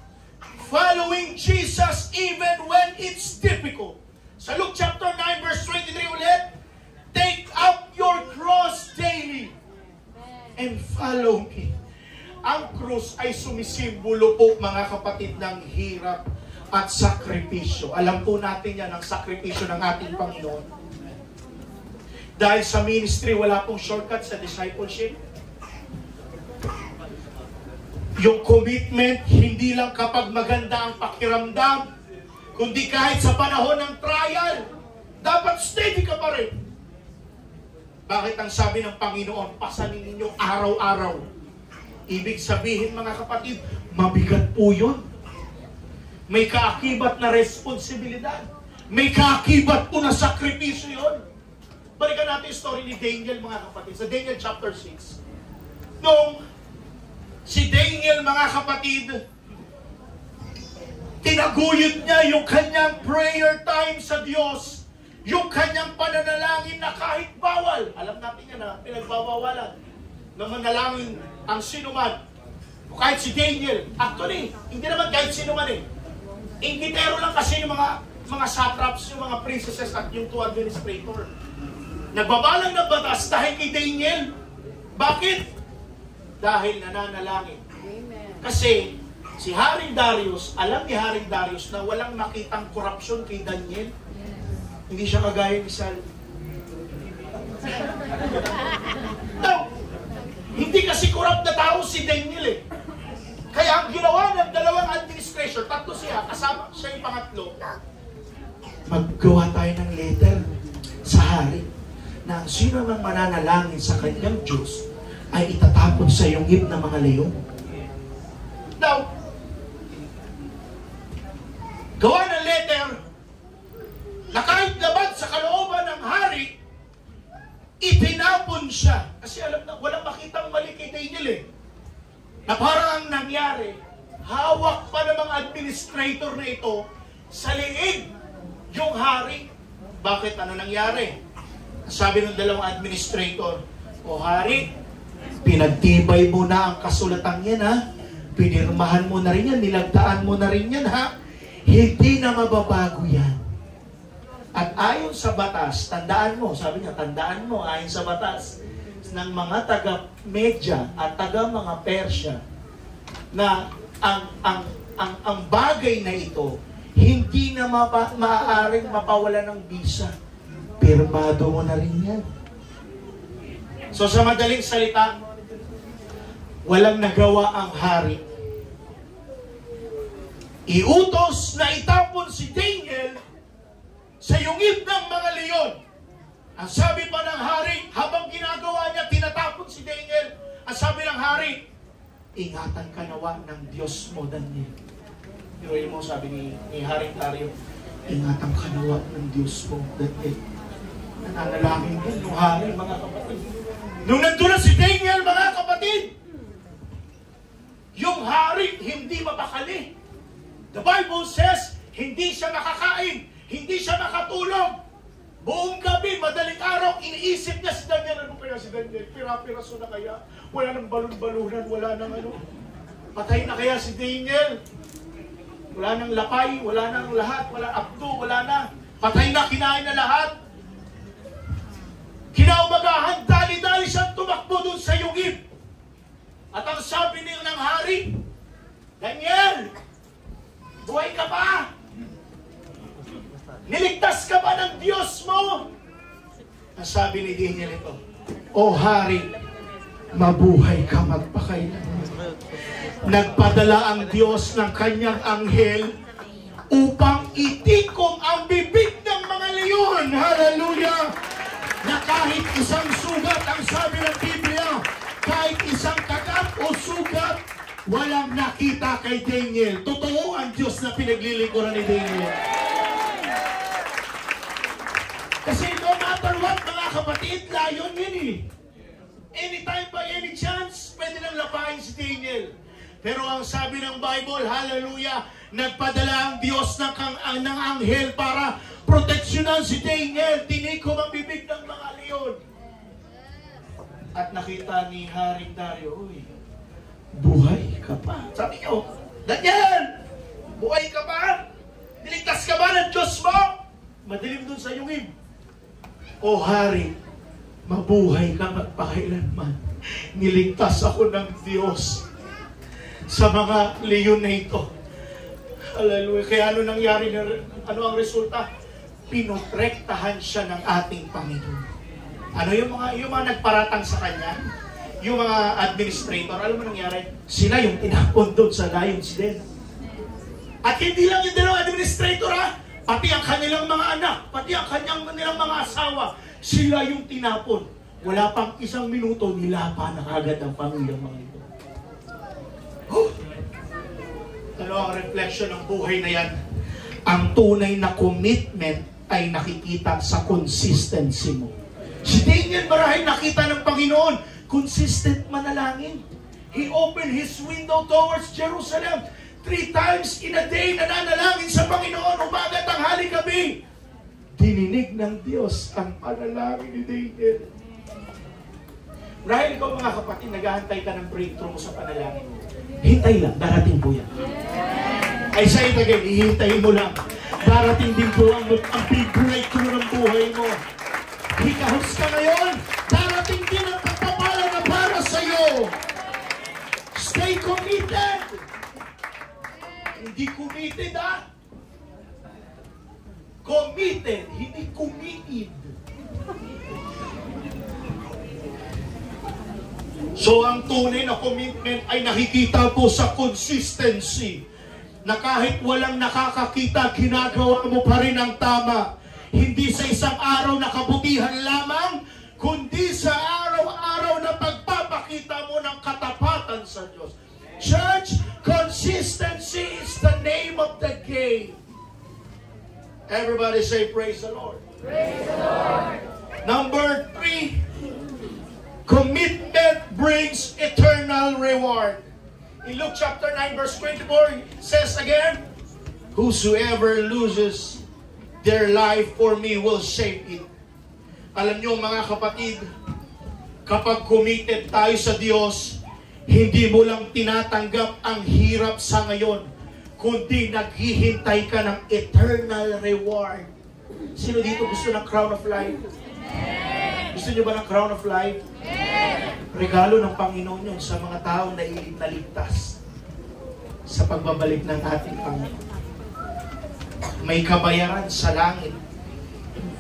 following Jesus even when it's difficult. Sa Luke chapter 9 verse 23 ulit, take up your cross daily and follow me. Ang krus ay sumisimbolo po, mga kapatid, ng hirap at sakripisyo. Alam po natin yan, ang sakripisyo ng ating Panginoon. Dahil sa ministry, wala pong shortcut sa discipleship. Yung commitment, hindi lang kapag maganda ang pakiramdam, kundi kahit sa panahon ng trial, dapat steady ka pa rin. Bakit ang sabi ng Panginoon, pasanin ninyo araw-araw? Ibig sabihin, mga kapatid, mabigat po yun. May kaakibat na responsibilidad. May kaakibat po na sakripisyo yun. Balikan natin yung story ni Daniel, mga kapatid, sa Daniel chapter 6. Nung si Daniel, mga kapatid, tinaguyod niya yung kanyang prayer time sa Diyos, yung kanyang pananalangin na kahit bawal. Alam natin yan na pinagbabawalan na manalangin ang sinuman. Kahit si Daniel, actually, hindi naman kahit sinuman Ingitero lang kasi yung mga satraps, yung mga princesses at yung two administrator. Nagbabalang ng batas dahil kay Daniel. Bakit? Dahil nananalangin. Amen. Kasi si Haring Darius, alam ni Haring Darius na walang makitang korupsyon kay Daniel. Hindi siya kagaya ni Saul. No, hindi kasi corrupt na tao si Daniel Kaya ang ginawa ng dalawang administration, tatlo siya, kasama siya yung pangatlo, maggawa tayo ng letter sa hari na ang sino mang mananalangin sa kanyang Diyos ay itatapon sa yungib ng mga leon. Now, gawa ng letter na kahit labad sa kalooban ng hari, itinapon siya. Kasi alam na, walang makitang mali kay Daniel eh. Na parang ang nangyari, hawak pa ng mga administrator na ito sa liig yung hari. Bakit? Ano nangyari? Sabi ng dalawang administrator, o hari, pinagtibay mo na ang kasulatang yan ha. Pinirmahan mo na rin yan, nilagdaan mo na rin yan ha. Hindi na mababago yan. At ayon sa batas, tandaan mo, sabi niya, tandaan mo, ayon sa batas ng mga taga-Medya at taga-mga Persya na ang bagay na ito hindi na maaaring mapawala ng bisa. Pirmado mo na rin yan. So sa madaling salita, walang nagawa ang hari. Iutos na itapon si Daniel sa yungib ng mga leon. Ang sabi pa ng hari, habang ginagawa niya, tinatapon si Daniel. Ang sabi ng hari, ingatan ka nawa ng Diyos mo, Daniel. Pero mo, sabi ni Haring Dario, ingatan ka nawa ng Diyos mo, Daniel. Nananalangin din yung hari, mga kapatid. Nung nandun na si Daniel, mga kapatid, yung hari hindi mapakali. The Bible says, hindi siya makakain, hindi siya makatulog. Buong gabi, madaling araw, iniisip niya si Daniel. Ano kaya si Daniel? Pira-piraso na kaya? Wala nang balon-balunan, wala nang ano. Patay na kaya si Daniel? Wala nang lapay, wala nang lahat, wala abdo, wala na. Patay na, kinain na lahat. Kinaumagahan, dali-dali siyang tumakbo dun sa yungib. At ang sabi niya ng hari, Daniel, buhay ka pa? Niligtas ka ba ng Diyos mo? Ang sabi ni Daniel ito, O hari, mabuhay ka magpakailanman. Nagpadala ang Diyos ng kanyang anghel upang itikom ang bibig ng mga leon. Hallelujah! Na kahit isang sugat, ang sabi ng Biblia, kahit isang kagat o sugat, walang nakita kay Daniel. Totoo ang Diyos na pinaglilingkuran ni Daniel. Kasi no matter what, mga kapatid, layon yun eh. Anytime by any chance, pwede nang lapain si Daniel. Pero ang sabi ng Bible, hallelujah, nagpadala ang Diyos ng anghel para proteksyonan si Daniel. Tinikom ang bibig ng mga leon. At nakita ni Haring Dario, uy, buhay ka pa. Sabi niyo, Daniel, buhay ka pa? Niligtas ka ba ng Diyos mo? Madilim dun sa yungib. O hari, mabuhay ka magpakailanman. Niligtas ako ng Diyos sa mga leon na ito. Hallelujah. Kaya ano nangyari? Ano ang resulta? Pinotrektahan siya ng ating Panginoon. Ano yung mga nagparatang sa kanya? Yung mga administrator, alam mo nangyari? Sila yung tinapon doon sa Lion's Den. At hindi lang yung dalawang administrator ha, pati ang kanilang mga anak, pati ang kanilang mga asawa, sila yung tinapon. Wala pang isang minuto, nilapa na agad ang pamilyang mga ito. Ano ang reflection ng buhay na yan? Ang tunay na commitment ay nakikita sa consistency mo. Si Daniel marahil nakita ng Panginoon, consistent manalangin. He opened his window towards Jerusalem. 3 times in a day nananalangin sa Panginoon, umaga, tanghali, gabi. Dininig ng Diyos ang panalangin ni Daniel. Marahil ikaw mga kapatid, naghahantay ka ng breakthrough mo sa panalangin. Hintay lang, darating po yan. I say it again, hihintayin mo lang. Darating din po ang big breakthrough ng buhay mo. Hikahos ka ngayon, darating din ang pagpapala na para sa'yo. Stay committed. Hindi committed ha. Committed, hindi committed. So ang tunay na commitment ay nakikita po sa consistency na kahit walang nakakakita, ginagawa mo pa rin ang tama. Hindi sa isang araw na kabutihan lamang, kundi sa araw-araw na pagpapakita mo ng katapatan sa Diyos. Church, consistency is the name of the game. Everybody say, praise the Lord. Praise the Lord. Number 3, commitment brings eternal reward. In Luke chapter 9 verse 24, it says again, whosoever loses their life for me will save it. Alam nyo mga kapatid, kapag committed tayo sa Diyos, hindi mo lang tinatanggap ang hirap sa ngayon, kundi naghihintay ka ng eternal reward. Sino dito gusto ng crown of life? Gusto nyo ba ng crown of life? Regalo ng Panginoon yun sa mga taong naligtas sa pagbabalik ng ating Panginoon. May kabayaran sa langit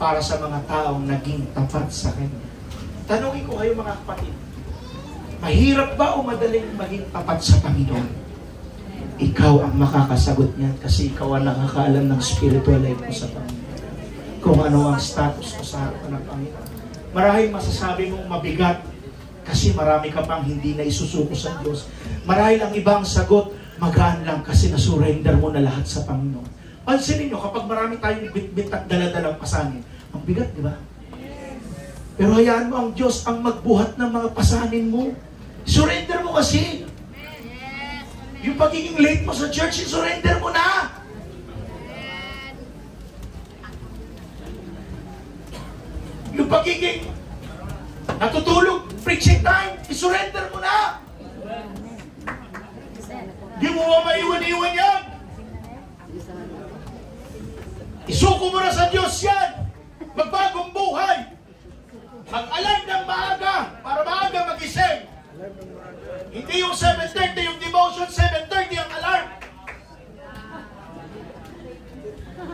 para sa mga taong naging tapat sa Kanya. Tanungin ko kayo mga kapatid, mahirap ba o madaling maging tapat sa Panginoon? Ikaw ang makakasagot niyan kasi ikaw ang nakakaalam ng spiritual life mo sa Panginoon. Kung ano ang status mo sa harapan ng Panginoon. Marahil masasabi mong mabigat kasi marami ka pang hindi na isusuko sa Diyos. Marahil ang ibang sagot, magaan lang kasi nasurrender mo na lahat sa Panginoon. Pansinin nyo, kapag marami tayong bit-bit at daladalang pasanin, ang bigat, di ba? Pero hayaan mo ang Diyos ang magbuhat ng mga pasanin mo. Surrender mo kasi. Yung pagiging late mo sa church, surrender mo na. Yung pagiging natutulog, preaching time, isurrender mo na. Di mo ba maiwan-iwan yan? Isuko mo na sa Diyos yan. Magbagong buhay. Mag-alarm ng maaga para maaga magising. Hindi yung 7:30, yung devotion 7:30 ang alarm.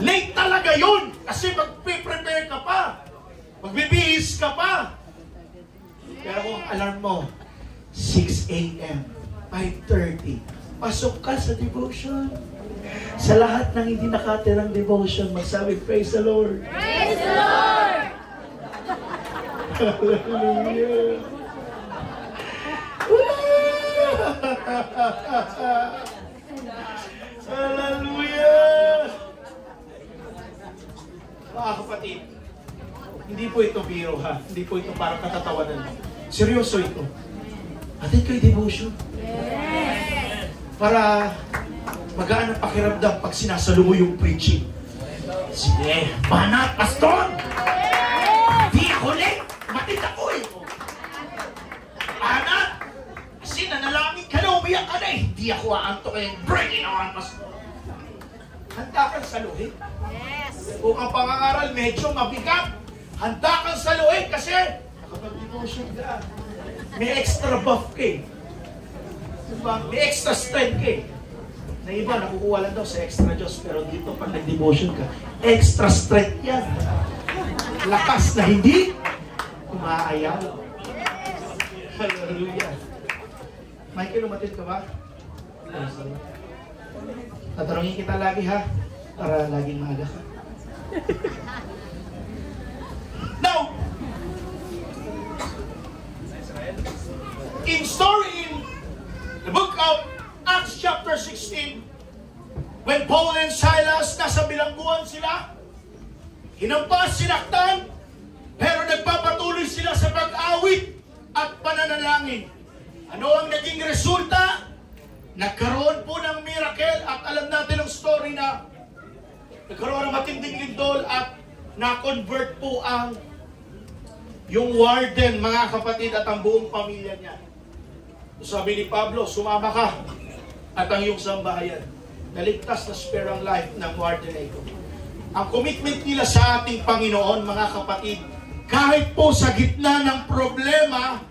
Late talaga yun kasi mag-prepare ka pa. Magbibihis ka pa. Pero kung alarm mo, 6 a.m., 5:30, pasok ka sa devotion. Sa lahat ng hindi nakatirang devotion, magsabi, praise the Lord. Praise the Lord. Hallelujah. Hallelujah. Mga kapatid, hindi po ito biro ha. Hindi po ito parang katatawanan. Seryoso ito. Atin kayo devotion. Para magaan ang pakiramdam pag sinasalo mo yung preaching. Sige, banat, pastor! Di ako late! Matid ako eh! Banat! Kasi nanalangin ka na, umiyak ka na eh! Di ako aanto kayo, breaking on, pastor! Handa kang saluhin. Kung ang pangangaral medyo mabigat, handa kang saluhin kasi nakapag-devotion ka. May extra buff ka eh. Diba? May extra strength ka eh. Na iba, nakukuha lang daw sa extra Diyos. Pero dito, pag nag-devotion ka, extra strength yan. Lakas na hindi umaayaw. Hallelujah. Michael, umatid ka ba? Tatanungin kita lagi ha, para laging maaga ka. Now, in the book of Acts chapter 16, when Paul and Silas nasa bilangguan sila, hinampas, sinaktan, pero nagpapatuloy sila sa pag-awit at pananalangin. Ano ang naging resulta? Nagkaroon po ng miracle at alam natin ang story na nagkaroon ng matinding lindol at na-convert po ang yung warden, mga kapatid, at ang buong pamilya niya. Sabi ni Pablo, sumama ka at ang iyong sambahayan. Naligtas na spare ang life ng warden na ito. Ang commitment nila sa ating Panginoon, mga kapatid, kahit po sa gitna ng problema,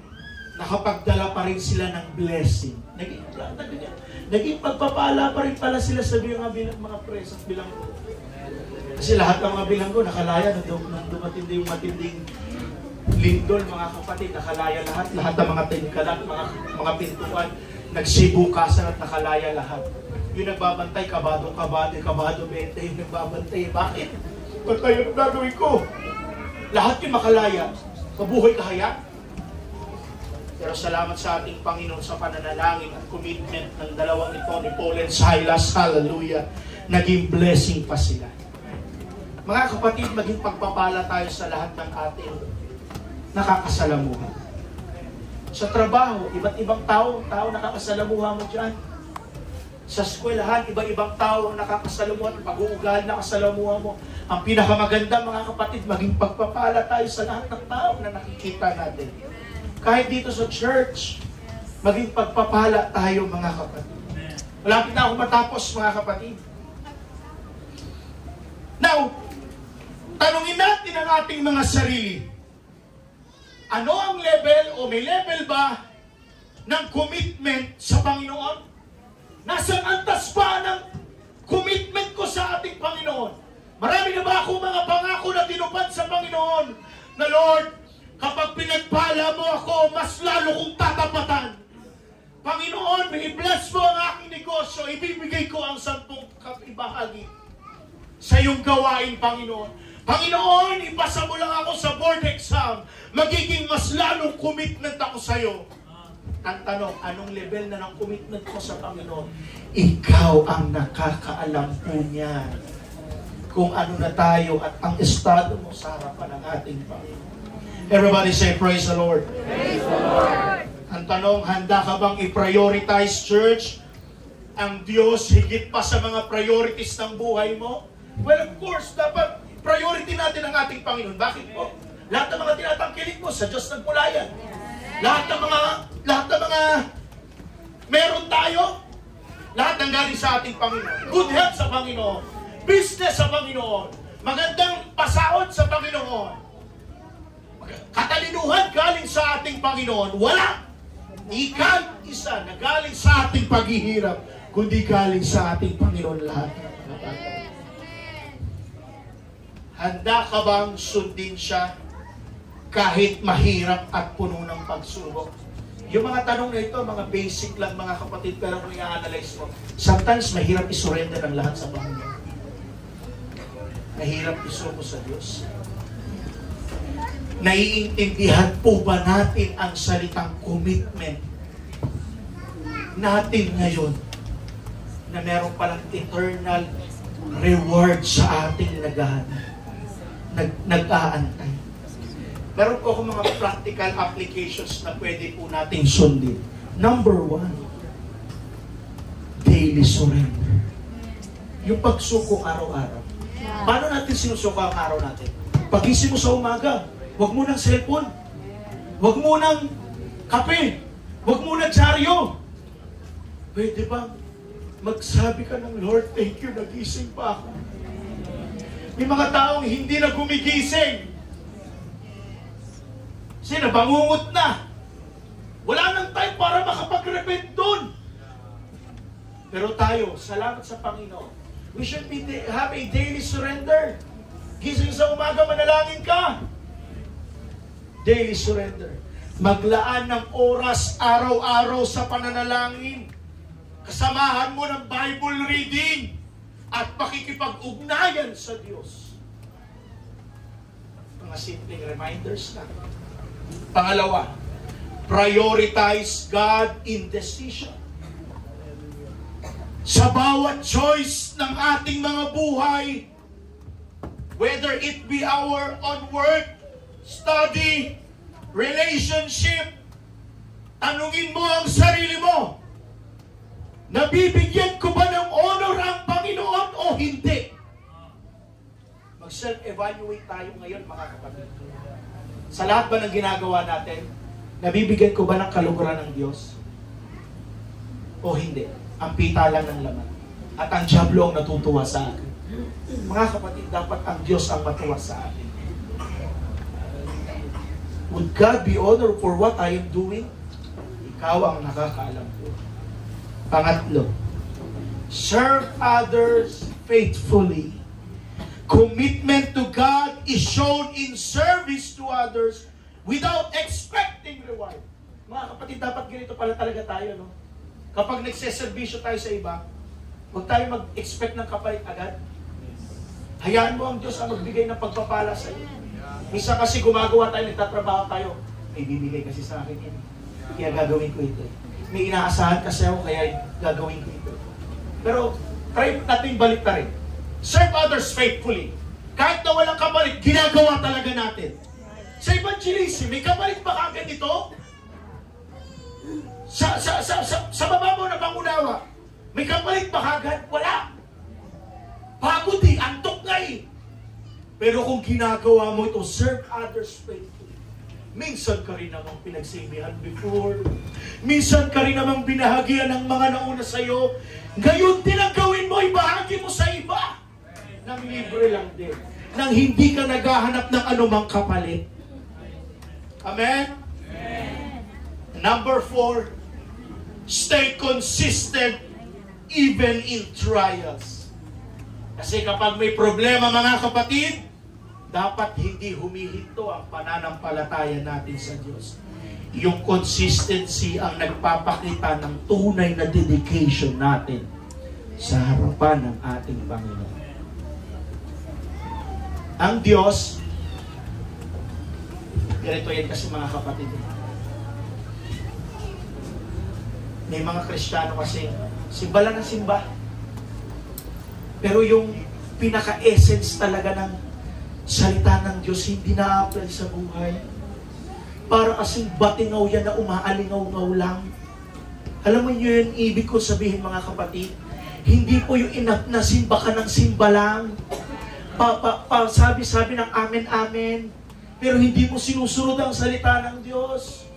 nakapagdala pa rin sila ng blessing. Naging pagpapala pa rin pala sila sa mga preso at bilanggo. Kasi lahat ng mga bilanggo nakalaya nung dumating yung matinding lindol, mga kapatid, nakalaya lahat. Lahat ng mga tingkalan, mga pintuan, nagsibukasan at nakalaya lahat. Yung nagbabantay, kabado, 20, yung nagbabantay. Bakit? Ba't tayo ang gagawin ko? Lahat yung makalaya. Mabuhay kaya? Pero salamat sa ating Panginoon sa pananalangin at commitment ng dalawang ito ni Paul and Silas. Hallelujah. Naging blessing pa sila. Mga kapatid, maging pagpapala tayo sa lahat ng ating nakakasalamuhan. Sa trabaho, iba't ibang tao nakakasalamuhan mo dyan. Sa eskwelahan, iba-ibang tao ang nakakasalamuhan, pag-uugali nakasalamuhan mo. Ang pinakamaganda, mga kapatid, maging pagpapala tayo sa lahat ng tao na nakikita natin. Kahit dito sa church, maging pagpapala tayo, mga kapatid. Malapit na ako matapos, mga kapatid. Now, tanungin natin ang ating mga sarili. Ano ang level o may level ba ng commitment sa Panginoon? Nasaan antas pa ng commitment ko sa ating Panginoon? Marami na ba ako mga pangako na tinupad sa Panginoon na Lord, kapag pinagpala mo ako, mas lalo kong tatapatan. Panginoon, i-bless mo ang aking negosyo, ibibigay ko ang 10 bahagi sa iyong gawain, Panginoon. Panginoon, ipasa mo lang ako sa board exam, magiging mas lalong commitment ako sa iyo. Ang tanong, anong level na ng commitment ko sa Panginoon? Ikaw ang nakakaalam po niya kung ano na tayo at ang estado mo sa harapan ng ating Panginoon. Everybody say, praise the Lord. Praise the Lord. Ang tanong, handa ka bang i-prioritize, church, ang Diyos higit pa sa mga priorities ng buhay mo? Well, of course, dapat priority natin ang ating Panginoon. Bakit po? Lahat ng mga tinatangkilik mo, sa Diyos nagmula yan. Lahat ng mga meron tayo, lahat ng galing sa ating Panginoon. Good health sa Panginoon. Business sa Panginoon. Magandang pasahod sa Panginoon. Katalinuhan galing sa ating Panginoon. Wala. Ikan isa na galing sa ating paghihirap, kundi galing sa ating Panginoon lahat. Handa ka bang sundin siya kahit mahirap at puno ng pagsubok? Yung mga tanong na ito, mga basic lang mga kapatid, pero kung i-analyze mo, sometimes mahirap isurrender ang lahat sa Panginoon. Mahirap isuko sa Diyos. Naiintindihan po ba natin ang salitang commitment natin ngayon na meron palang eternal reward sa ating nag-aantay? Meron po akong mga practical applications na pwede po nating sundin. Number 1, daily surrender. Yung pagsuko araw-araw. Paano natin sinusuko ang araw natin? Pagising mo sa umaga, huwag mo ng cellphone. Huwag mo ng kape. Huwag mo ng dyaryo. Pwede ba magsabi ka ng Lord, thank you, nagising pa ako. May mga taong hindi na gumigising. Kasi nabangungot na. Wala nang time para makapag-repent doon. Pero tayo, salamat sa Panginoon. We should have a daily surrender. Gising sa umaga, manalangin ka. Daily surrender. Maglaan ng oras araw-araw sa pananalangin. Kasamahan mo ng Bible reading at pakikipag-ugnayan sa Diyos. Mga simpleng reminders na. Pangalawa, prioritize God in decision. Sa bawat choice ng ating mga buhay, whether it be our on work, study, relationship, tanungin mo ang sarili mo, nabibigyan ko ba ng honor ang Panginoon o hindi? Mag-self-evaluate tayo ngayon, mga kapatid. Sa lahat ba ng ginagawa natin, nabibigyan ko ba ng kaluguran ng Diyos? O hindi? Ang pita lang ng laman. At ang diablo ang natutuwa sa akin. Mga kapatid, dapat ang Diyos ang matuwa sa atin. Would God be honored for what I am doing? Ikaw ang nakakaalam ko. Pangatlo, serve others faithfully. Commitment to God is shown in service to others without expecting reward. Mga kapatid, dapat ganito pala talaga tayo, no? Kapag nagseservisyo tayo sa iba, Huwag tayo mag-expect ng kapalit agad. Hayaan mo ang Diyos ang magbigay ng pagpapala sa iyo. Minsan kasi gumagawa tayo, nagtatrabaho tayo, may bibigay kasi sa akin yan. Kaya gagawin ko ito. May inaasahan kasi ako, kaya gagawin ko ito. Pero try natin balik na rin. Serve others faithfully. Kahit na walang kapalit, ginagawa talaga natin. Sa evangelism, may kapalit ba kagad ito? Sa mababaw na pangunawa, may kapalit ba kagad? Wala. Pagod eh, antok nga eh. Pero kung ginagawa mo ito, serve others faithfully. Minsan ka rin namang pinagsilbihan before. Minsan ka rin namang binahagian ng mga nauna sa'yo. Ngayon din ang gawin mo, ibahagi mo sa iba. Nang libre lang din. Nang hindi ka naghahanap ng anumang kapalit. Amen? Amen. Number 4, stay consistent even in trials. Kasi kapag may problema mga kapatid, dapat hindi humihinto ang pananampalataya natin sa Diyos. Yung consistency ang nagpapakita ng tunay na dedication natin sa harapan ng ating Panginoon. Ang Diyos, ganito yan kasi mga kapatid. May mga Kristiyano kasi, simba lang ng simba. Pero yung pinaka-essence talaga ng salita ng Diyos, hindi na-apply sa buhay. Para kasing batingaw yan na umaalingaw-ngaw lang. Alam mo yun, ibig ko sabihin mga kapatid, hindi po yung enough na simba ka ng simba lang. Sabi-sabi ng amen-amen. Pero hindi mo sinusunod ang salita ng Diyos.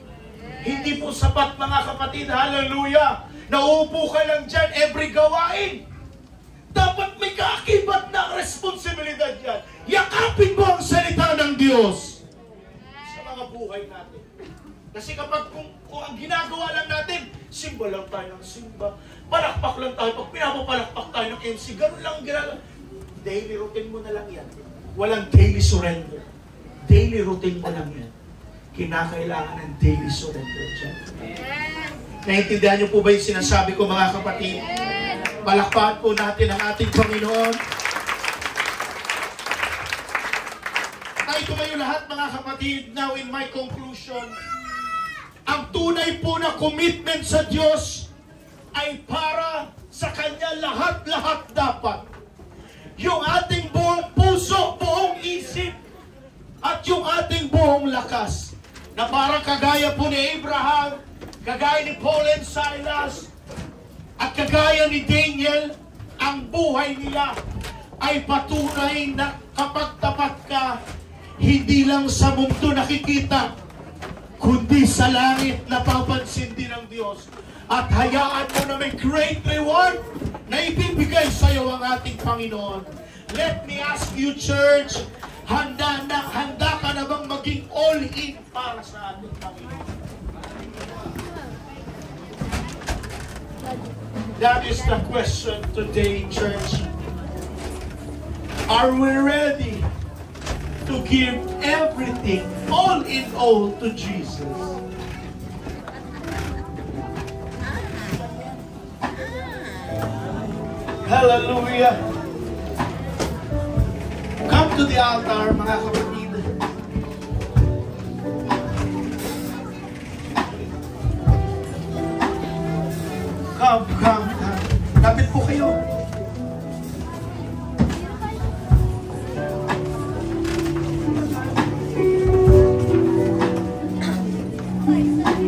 Hindi po sapat mga kapatid, hallelujah. Nauupo ka lang dyan every gawain. Dapat may kaakibat na responsibilidad yan. Yakapin mo ang salita ng Diyos sa mga buhay natin. Kasi kapag kung ang ginagawa lang natin, simba lang tayo ng simba, palakpak lang tayo, pag pinapapalakpak tayo ng MC, ganun lang ang ginagawa. Daily routine mo na lang yan. Walang daily surrender. Daily routine mo lang yan. Kinakailangan ng daily surrender dyan. Naintindihan niyo po ba yung sinasabi ko mga kapatid? Palakpakan po natin ang ating Panginoon. Tayo tumayo lahat mga kapatid. Now in my conclusion, ang tunay po na commitment sa Diyos ay para sa Kanya lahat-lahat dapat. Yung ating buong puso, buong isip, at yung ating buong lakas. Na parang kagaya po ni Abraham, kagaya ni Paul and Silas, at kagaya ni Daniel, ang buhay nila ay patunay na kapag tapat ka, hindi lang sa mundo nakikita, kundi sa langit napapansin din ng Diyos. At hayaan mo na may great reward na ibibigay sa iyo ang ating Panginoon. Let me ask you, church, handa ka na bang maging all-in para sa ating Panginoon? That is the question today, church. Are we ready to give everything, all in all, to Jesus? Hallelujah. Come to the altar, mga kapatid.